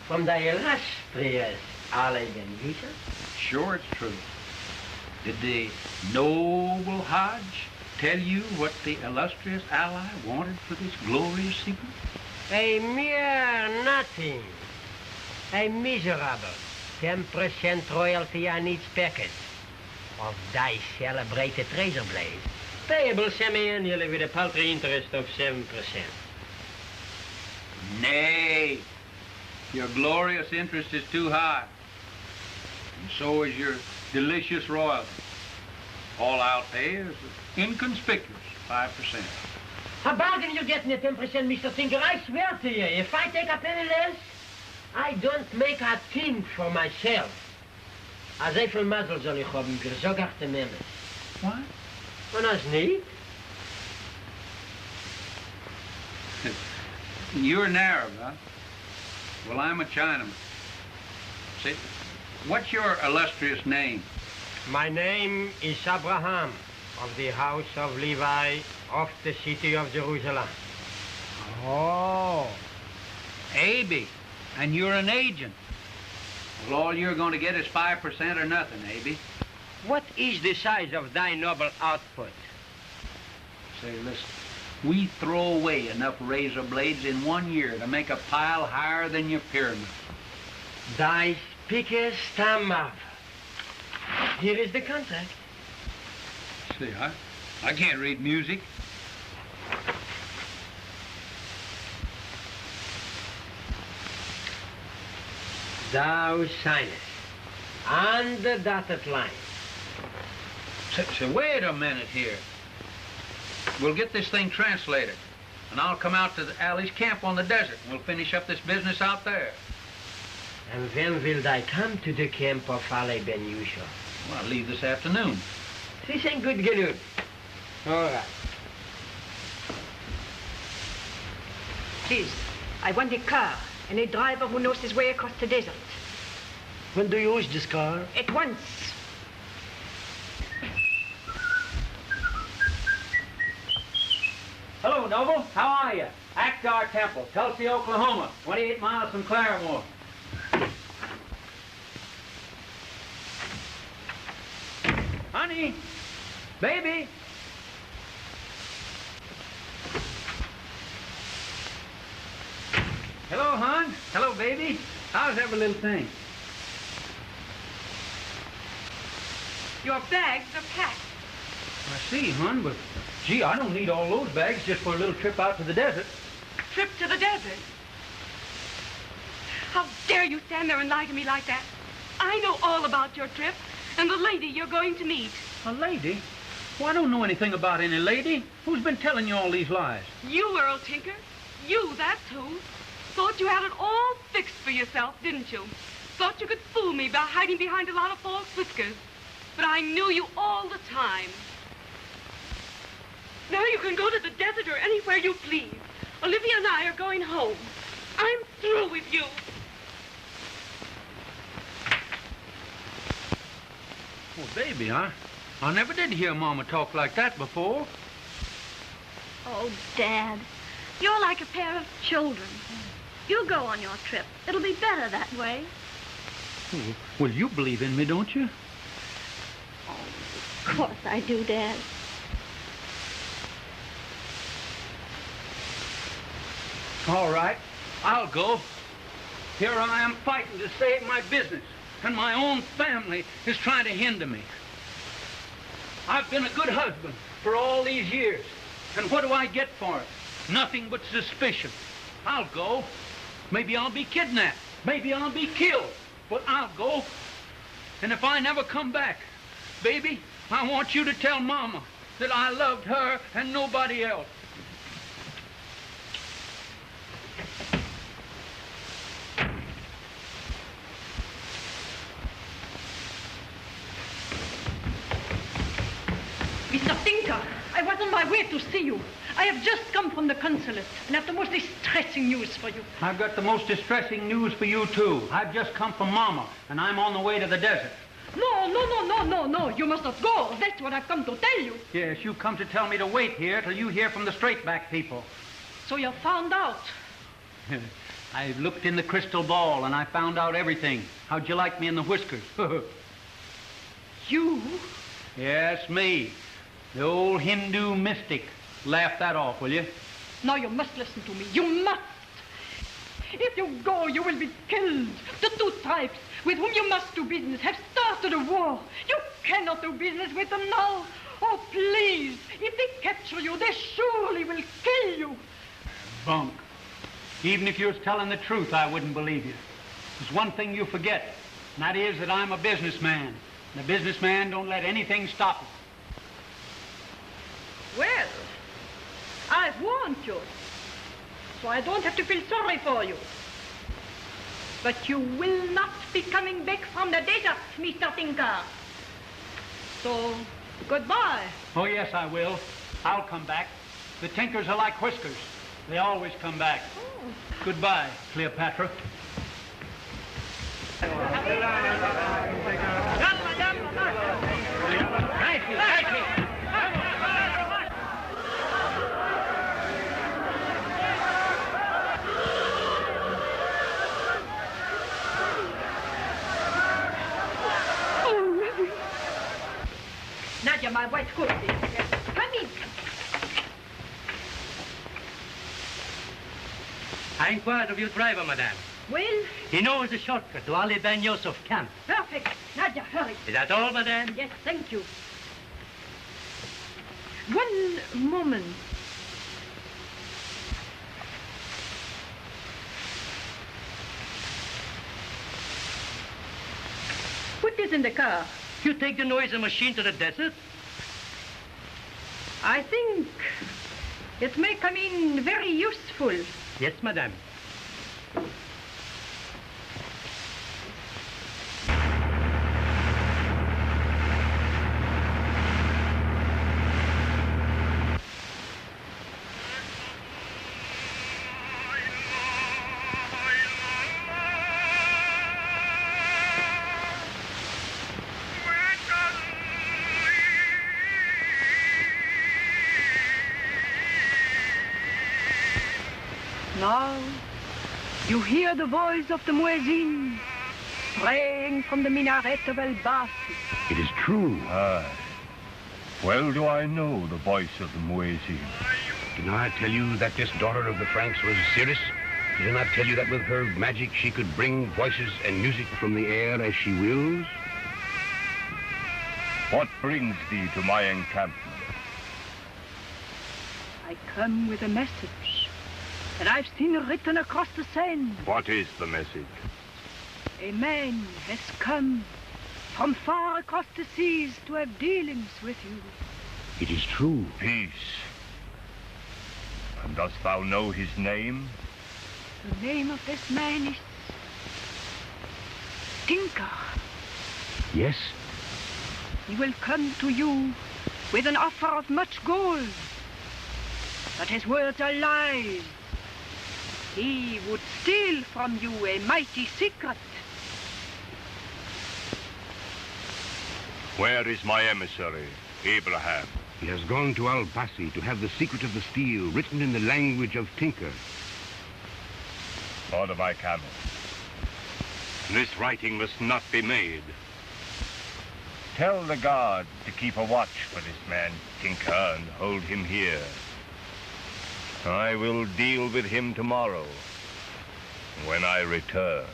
from the illustrious Ali Ben Yusuf? Sure, it's true. Did the noble Hajj tell you what the illustrious ally wanted for this glorious secret? A mere nothing. A miserable 10% royalty on each packet of thy celebrated razor blade, payable semi-annually with a paltry interest of 7%. Nay, your glorious interest is too high, and so is your delicious royalty. All I'll pay is inconspicuous 5%. A bargain you get me 10%, Mr. Tinker. I swear to you, if I take a penny less, I don't make a thing for myself. Als hij veel mazzel zal ik hebben, ik zo graag te nemen. What? En als niet? You're an Arab, huh? Well, I'm a Chinaman. Say, what's your illustrious name? My name is Abraham, of the house of Levi, of the city of Jerusalem. Oh, Aby, and you're an agent. Well, all you're going to get is 5% or nothing, Aby. What is the size of thy noble output? Say, listen, we throw away enough razor blades in 1 year to make a pile higher than your pyramid. Thy speakest stammer. Here is the contract. See, I can't read music. Thou signest on the dotted line. So wait a minute here. We'll get this thing translated, and I'll come out to Ali's camp on the desert, and we'll finish up this business out there. And when will I come to the camp of Ali Ben Yusuf? Well, I'll leave this afternoon. This ain't good genoeg. All right. Please, I want a car and a driver who knows his way across the desert. When do you use this car? At once. Hello, Noble. How are you? Akhtar Temple, Tulsa, Oklahoma, 28 miles from Claremore. Honey, baby. Hello, hon. Hello, baby. How's every little thing? Your bags are packed. I see, hon, but gee, I don't need all those bags just for a little trip out to the desert. Trip to the desert? How dare you stand there and lie to me like that? I know all about your trip and the lady you're going to meet. A lady? Well, I don't know anything about any lady. Who's been telling you all these lies? You, Earl Tinker. You, that's who. Thought you had it all fixed for yourself, didn't you? Thought you could fool me by hiding behind a lot of false whiskers. But I knew you all the time. Now you can go to the desert or anywhere you please. Olivia and I are going home. I'm through with you. Oh, baby, I never did hear Mama talk like that before. Oh, Dad, you're like a pair of children. You go on your trip. It'll be better that way. Oh, well, you believe in me, don't you? Of course I do, Dad. All right, I'll go. Here I am fighting to save my business, and my own family is trying to hinder me. I've been a good husband for all these years, and what do I get for it? Nothing but suspicion. I'll go. Maybe I'll be kidnapped. Maybe I'll be killed. But I'll go. And if I never come back, baby, I want you to tell Mama that I loved her and nobody else. Mr. Tinker, I was on my way to see you. I have just come from the consulate and have the most distressing news for you. I've got the most distressing news for you, too. I've just come from Mama, and I'm on the way to the desert. No. You must not go. That's what I've come to tell you. Yes, you come to tell me to wait here till you hear from the straight-back people. So you found out? I looked in the crystal ball, and I found out everything. How'd you like me in the whiskers? You? Yes, me. The old Hindu mystic. Laugh that off, will you? Now you must listen to me. You must. If you go, you will be killed. The two tribes with whom you must do business have started a war. You cannot do business with them now. Oh, please. If they capture you, they surely will kill you. Bunk. Even if you was telling the truth, I wouldn't believe you. There's one thing you forget, and that is that I'm a businessman. And a businessman don't let anything stop him. Well, I've warned you, so I don't have to feel sorry for you. But you will not be coming back from the desert, Mr. Tinker. So, goodbye. Oh, yes, I will. I'll come back. The Tinkers are like whiskers. They always come back. Oh. Goodbye, Cleopatra. Nadia, my white coat. Come in. I inquired of your driver, madame. Well? He knows the shortcut to Ali Ben Yosef camp. Perfect. Nadia, hurry. Is that all, madame? Yes, thank you. One moment. Put this in the car. You take the noisy machine to the desert? I think it may come in very useful. Yes, madame. Now, you hear the voice of the muezzin praying from the minaret of El Basi. It is true. Aye. Well do I know the voice of the muezzin. Didn't I tell you that this daughter of the Franks was serious? Didn't I tell you that with her magic she could bring voices and music from the air as she wills? What brings thee to my encampment? I come with a message that I've seen written across the sand. What is the message? A man has come from far across the seas to have dealings with you. It is true. Peace. And dost thou know his name? The name of this man is Tinker. Yes? He will come to you with an offer of much gold. But his words are lies. He would steal from you a mighty secret. Where is my emissary, Abraham? He has gone to Albasi to have the secret of the steel written in the language of Tinker. Order my camel. This writing must not be made. Tell the guard to keep a watch for this man, Tinker, and hold him here. I will deal with him tomorrow, when I return.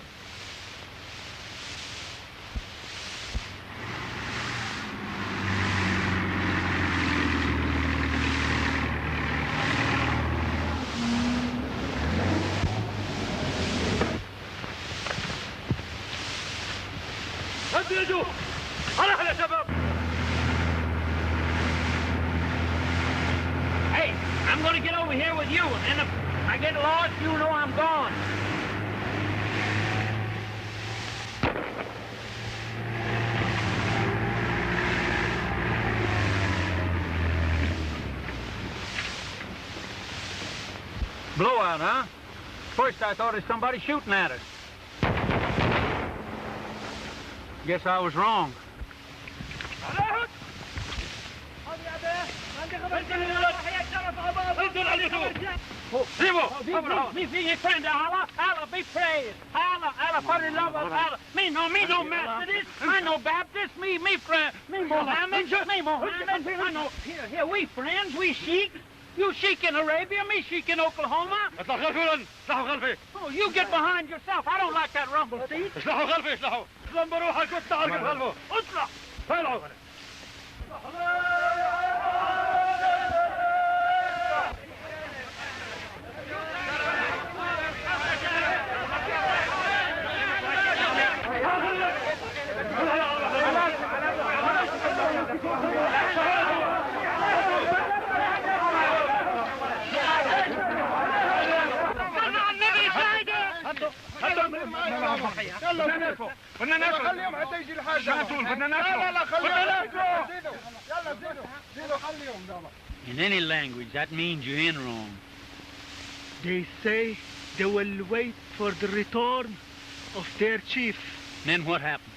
Hey, I'm going to get over here with you, and if I get lost, you know I'm gone. Blowout, huh? First I thought it was somebody shooting at us. Guess I was wrong. Me friend, Allah be praised. Allah for the love of Allah. Me no Methodist. I no Baptist. Me friend. Me Mohammed. I know. Here, we friends. We Sheik. You Sheik in Arabia, me Sheik in Oklahoma. Oh, you get behind yourself. I don't like that rumble, see? خليهم حتى يجي الحاجة. بدنا لا خليهم. In any language, that means you're in wrong. They say they will wait for the return of their chief. Then what happens?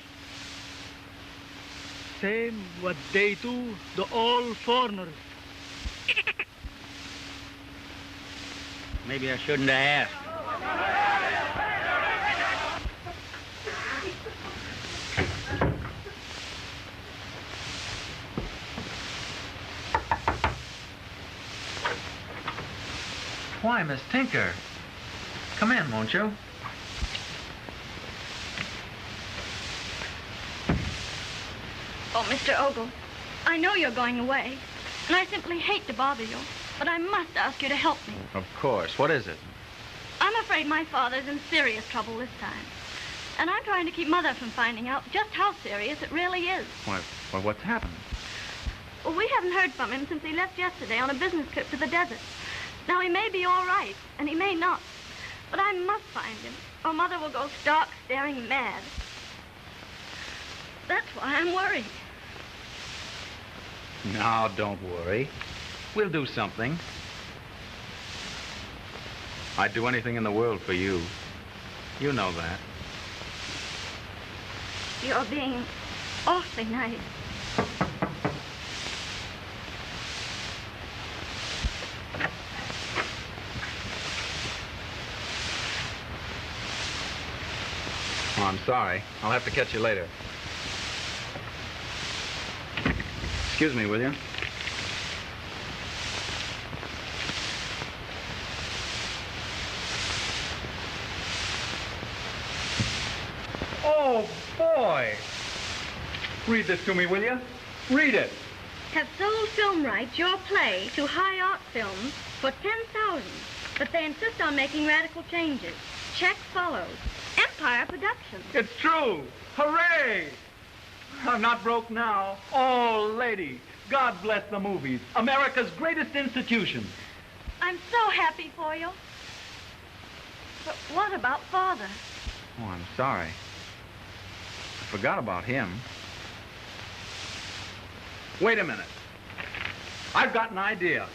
Same what they do to all foreigners. Maybe I shouldn't have asked. Why, Miss Tinker? Come in, won't you? Oh, Mr. Ogle, I know you're going away, and I simply hate to bother you, but I must ask you to help me. Of course. What is it? I'm afraid my father's in serious trouble this time, and I'm trying to keep Mother from finding out just how serious it really is. Why, what's happened? Well, we haven't heard from him since he left yesterday on a business trip to the desert. Now, he may be all right, and he may not, but I must find him, or Mother will go stark staring mad. That's why I'm worried. No, don't worry. We'll do something. I'd do anything in the world for you. You know that. You're being awfully nice. Oh, I'm sorry. I'll have to catch you later. Excuse me, will you? Oh, boy. Read this to me, will you? Read it. Have sold film rights, your play, to High Art Films for $10,000, but they insist on making radical changes. Check follows. Empire Productions. It's true. Hooray! I'm not broke now. Oh, lady, God bless the movies. America's greatest institution. I'm so happy for you. But what about Father? Oh, I'm sorry. I forgot about him. Wait a minute. I've got an idea.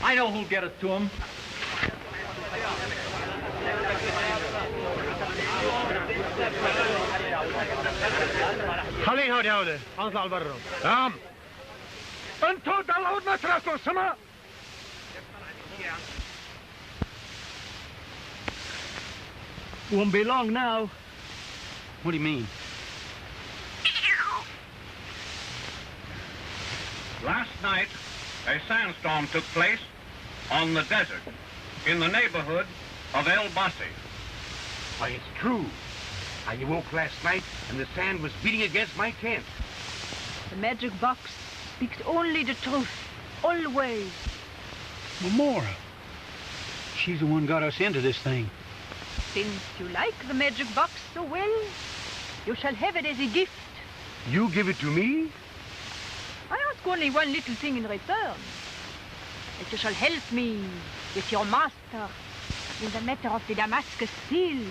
I know who'll get us to him. خليه هودي هودي اطلع برا نعم انتوا طلعوا تركوا سما Won't be long now. What do you mean? Last night, a sandstorm took place on the desert in the neighborhood of El Basi. Why, it's true. I awoke last night and the sand was beating against my tent. The magic box speaks only the truth, always. Mamora. She's the one got us into this thing. Since you like the magic box so well, you shall have it as a gift. You give it to me? I ask only one little thing in return. That you shall help me with your master in the matter of the Damascus seal.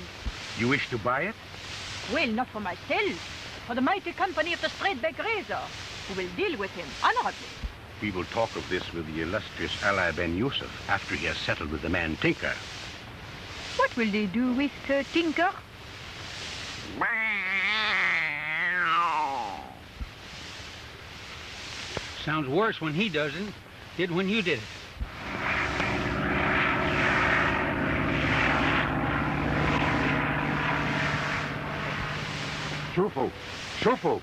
You wish to buy it? Well, not for myself, for the mighty company of the straight-back razor, who will deal with him honorably. We will talk of this with the illustrious ally Ben Yusuf after he has settled with the man Tinker. What will they do with Tinker? Sounds worse when he doesn't. Did when you did it. شوفوا شوفوا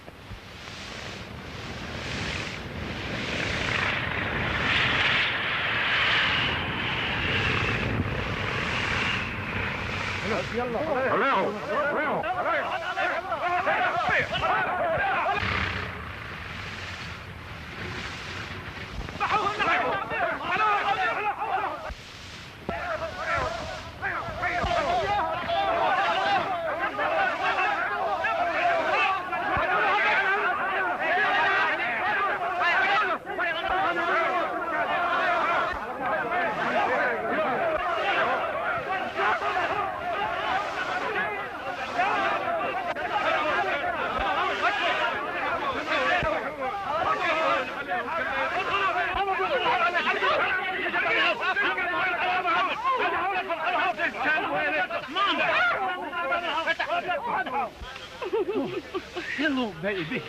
Hello, baby.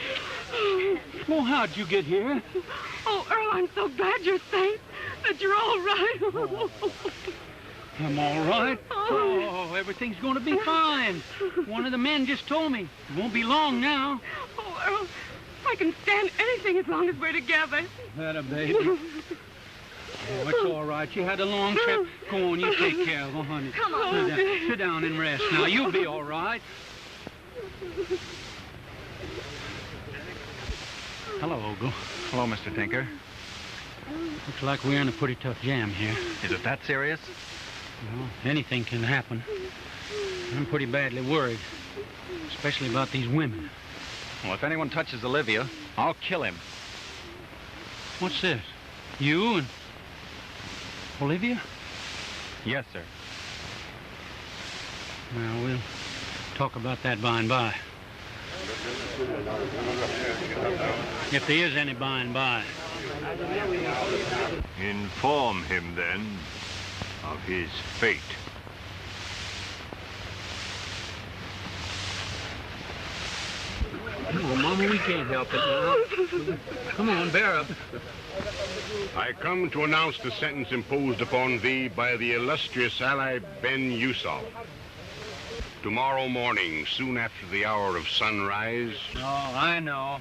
Well, how'd you get here? Oh, Earl, I'm so glad you're safe, that you're all right. I'm all right. Oh, everything's going to be fine. One of the men just told me. It won't be long now. Oh, Earl, I can stand anything as long as we're together. That a baby. Oh, it's all right. You had a long trip. Go on, you take care of her, honey. Come on. Sit down and rest. Now, you'll be all right. Hello, Ogle. Hello, Mr. Tinker. Looks like we're in a pretty tough jam here. Is it that serious? Well, anything can happen. I'm pretty badly worried, especially about these women. Well, if anyone touches Olivia, I'll kill him. What's this? You and Olivia? Yes, sir. Well, we'll talk about that by and by. If there is any by and by. Inform him, then, of his fate. Oh, Mama, we can't help it now. Come on, bear up. I come to announce the sentence imposed upon thee by the illustrious ally Ben Yusuf. Tomorrow morning, soon after the hour of sunrise... Oh, I know.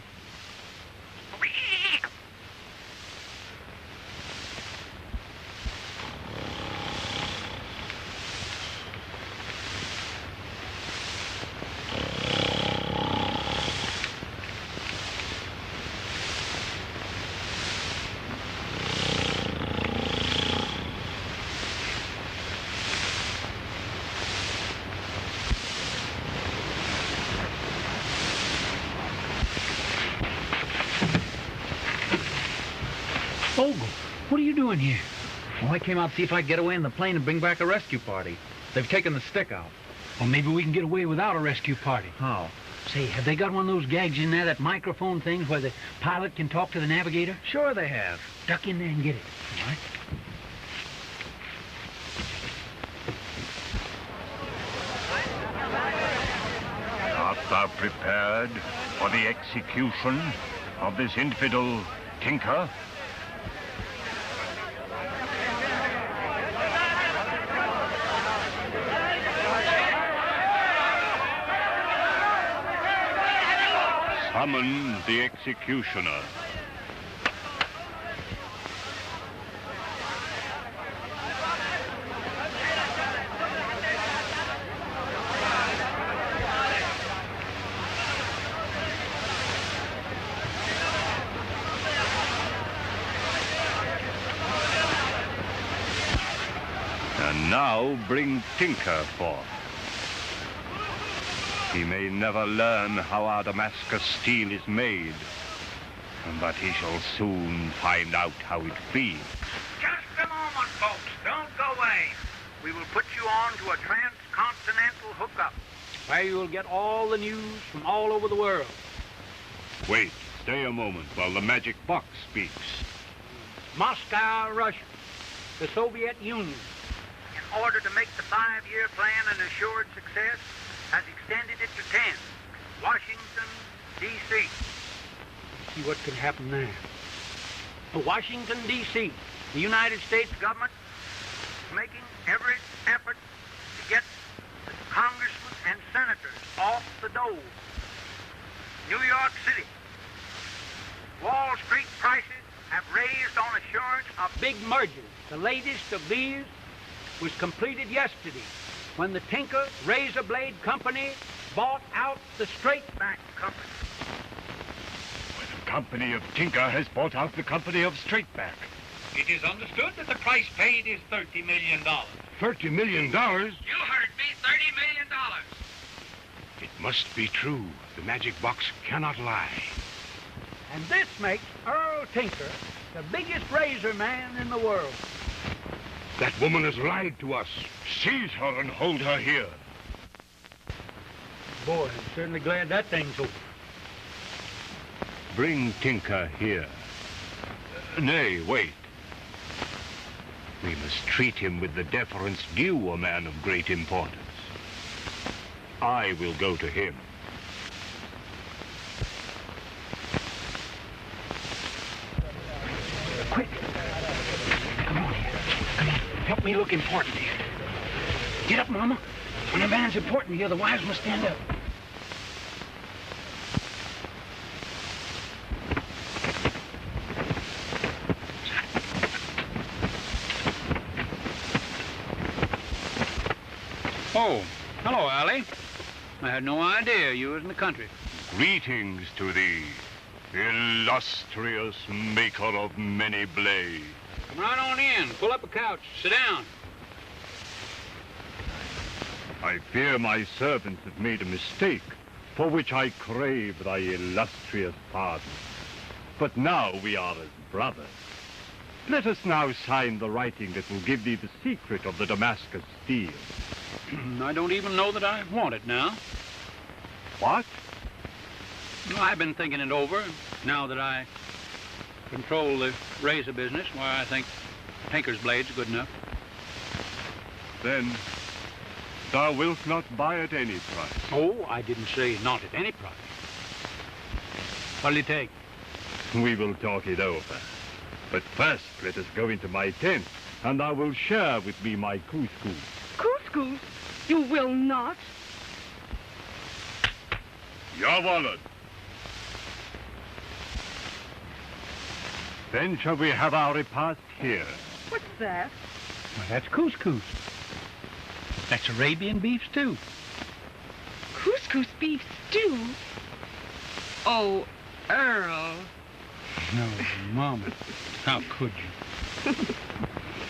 Ogle, what are you doing here? Well, I came out to see if I could get away in the plane and bring back a rescue party. They've taken the stick out. Well, maybe we can get away without a rescue party. How? Say, have they got one of those gags in there, that microphone thing where the pilot can talk to the navigator? Sure they have. Duck in there and get it. All right? Art thou prepared for the execution of this infidel Tinker? Summon the executioner. And now bring Tinker forth. He may never learn how our Damascus steel is made, but he shall soon find out how it feeds. Just a moment, folks. Don't go away. We will put you on to a transcontinental hookup, where you will get all the news from all over the world. Wait, stay a moment while the magic box speaks. Moscow, Russia, the Soviet Union, in order to make the 5-year plan an assured success, has extended it to 10. Washington, D.C. See what can happen there. Washington, D.C. The United States government is making every effort to get the congressmen and senators off the dole. New York City. Wall Street prices have raised on assurance of big mergers. The latest of these was completed yesterday, when the Tinker Razor Blade Company bought out the Straight Back Company. Well, the company of Tinker has bought out the company of Straightback. It is understood that the price paid is $30 million. $30 million? You heard me, $30 million. It must be true. The magic box cannot lie. And this makes Earl Tinker the biggest razor man in the world. That woman has lied to us. Seize her and hold her here. Boy, I'm certainly glad that thing's over. Bring Tinker here. Nay, wait. We must treat him with the deference due a man of great importance. I will go to him. Quick. Come on here. Come on. Help me look important here. Get up, Mama. When a man's important here, the wives must stand up. Oh, hello, Allie. I had no idea you was in the country. Greetings to thee, illustrious maker of many blades. Come right on in. Pull up a couch. Sit down. I fear my servants have made a mistake, for which I crave thy illustrious pardon. But now we are as brothers. Let us now sign the writing that will give thee the secret of the Damascus steel. I don't even know that I want it now. What? I've been thinking it over. Now that I control the razor business, why, I think Tinker's blade's good enough. Then thou wilt not buy at any price. Oh, I didn't say not at any price. What'll you take? We will talk it over. But first, let us go into my tent, and thou wilt share with me my couscous. Couscous? You will not. Your wallet. Then shall we have our repast here. What's that? Well, that's couscous. That's Arabian beef stew. Couscous beef stew? Oh, Earl. No, Mama. How could you?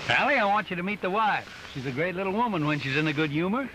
Allie, I want you to meet the wife. She's a great little woman when she's in a good humor.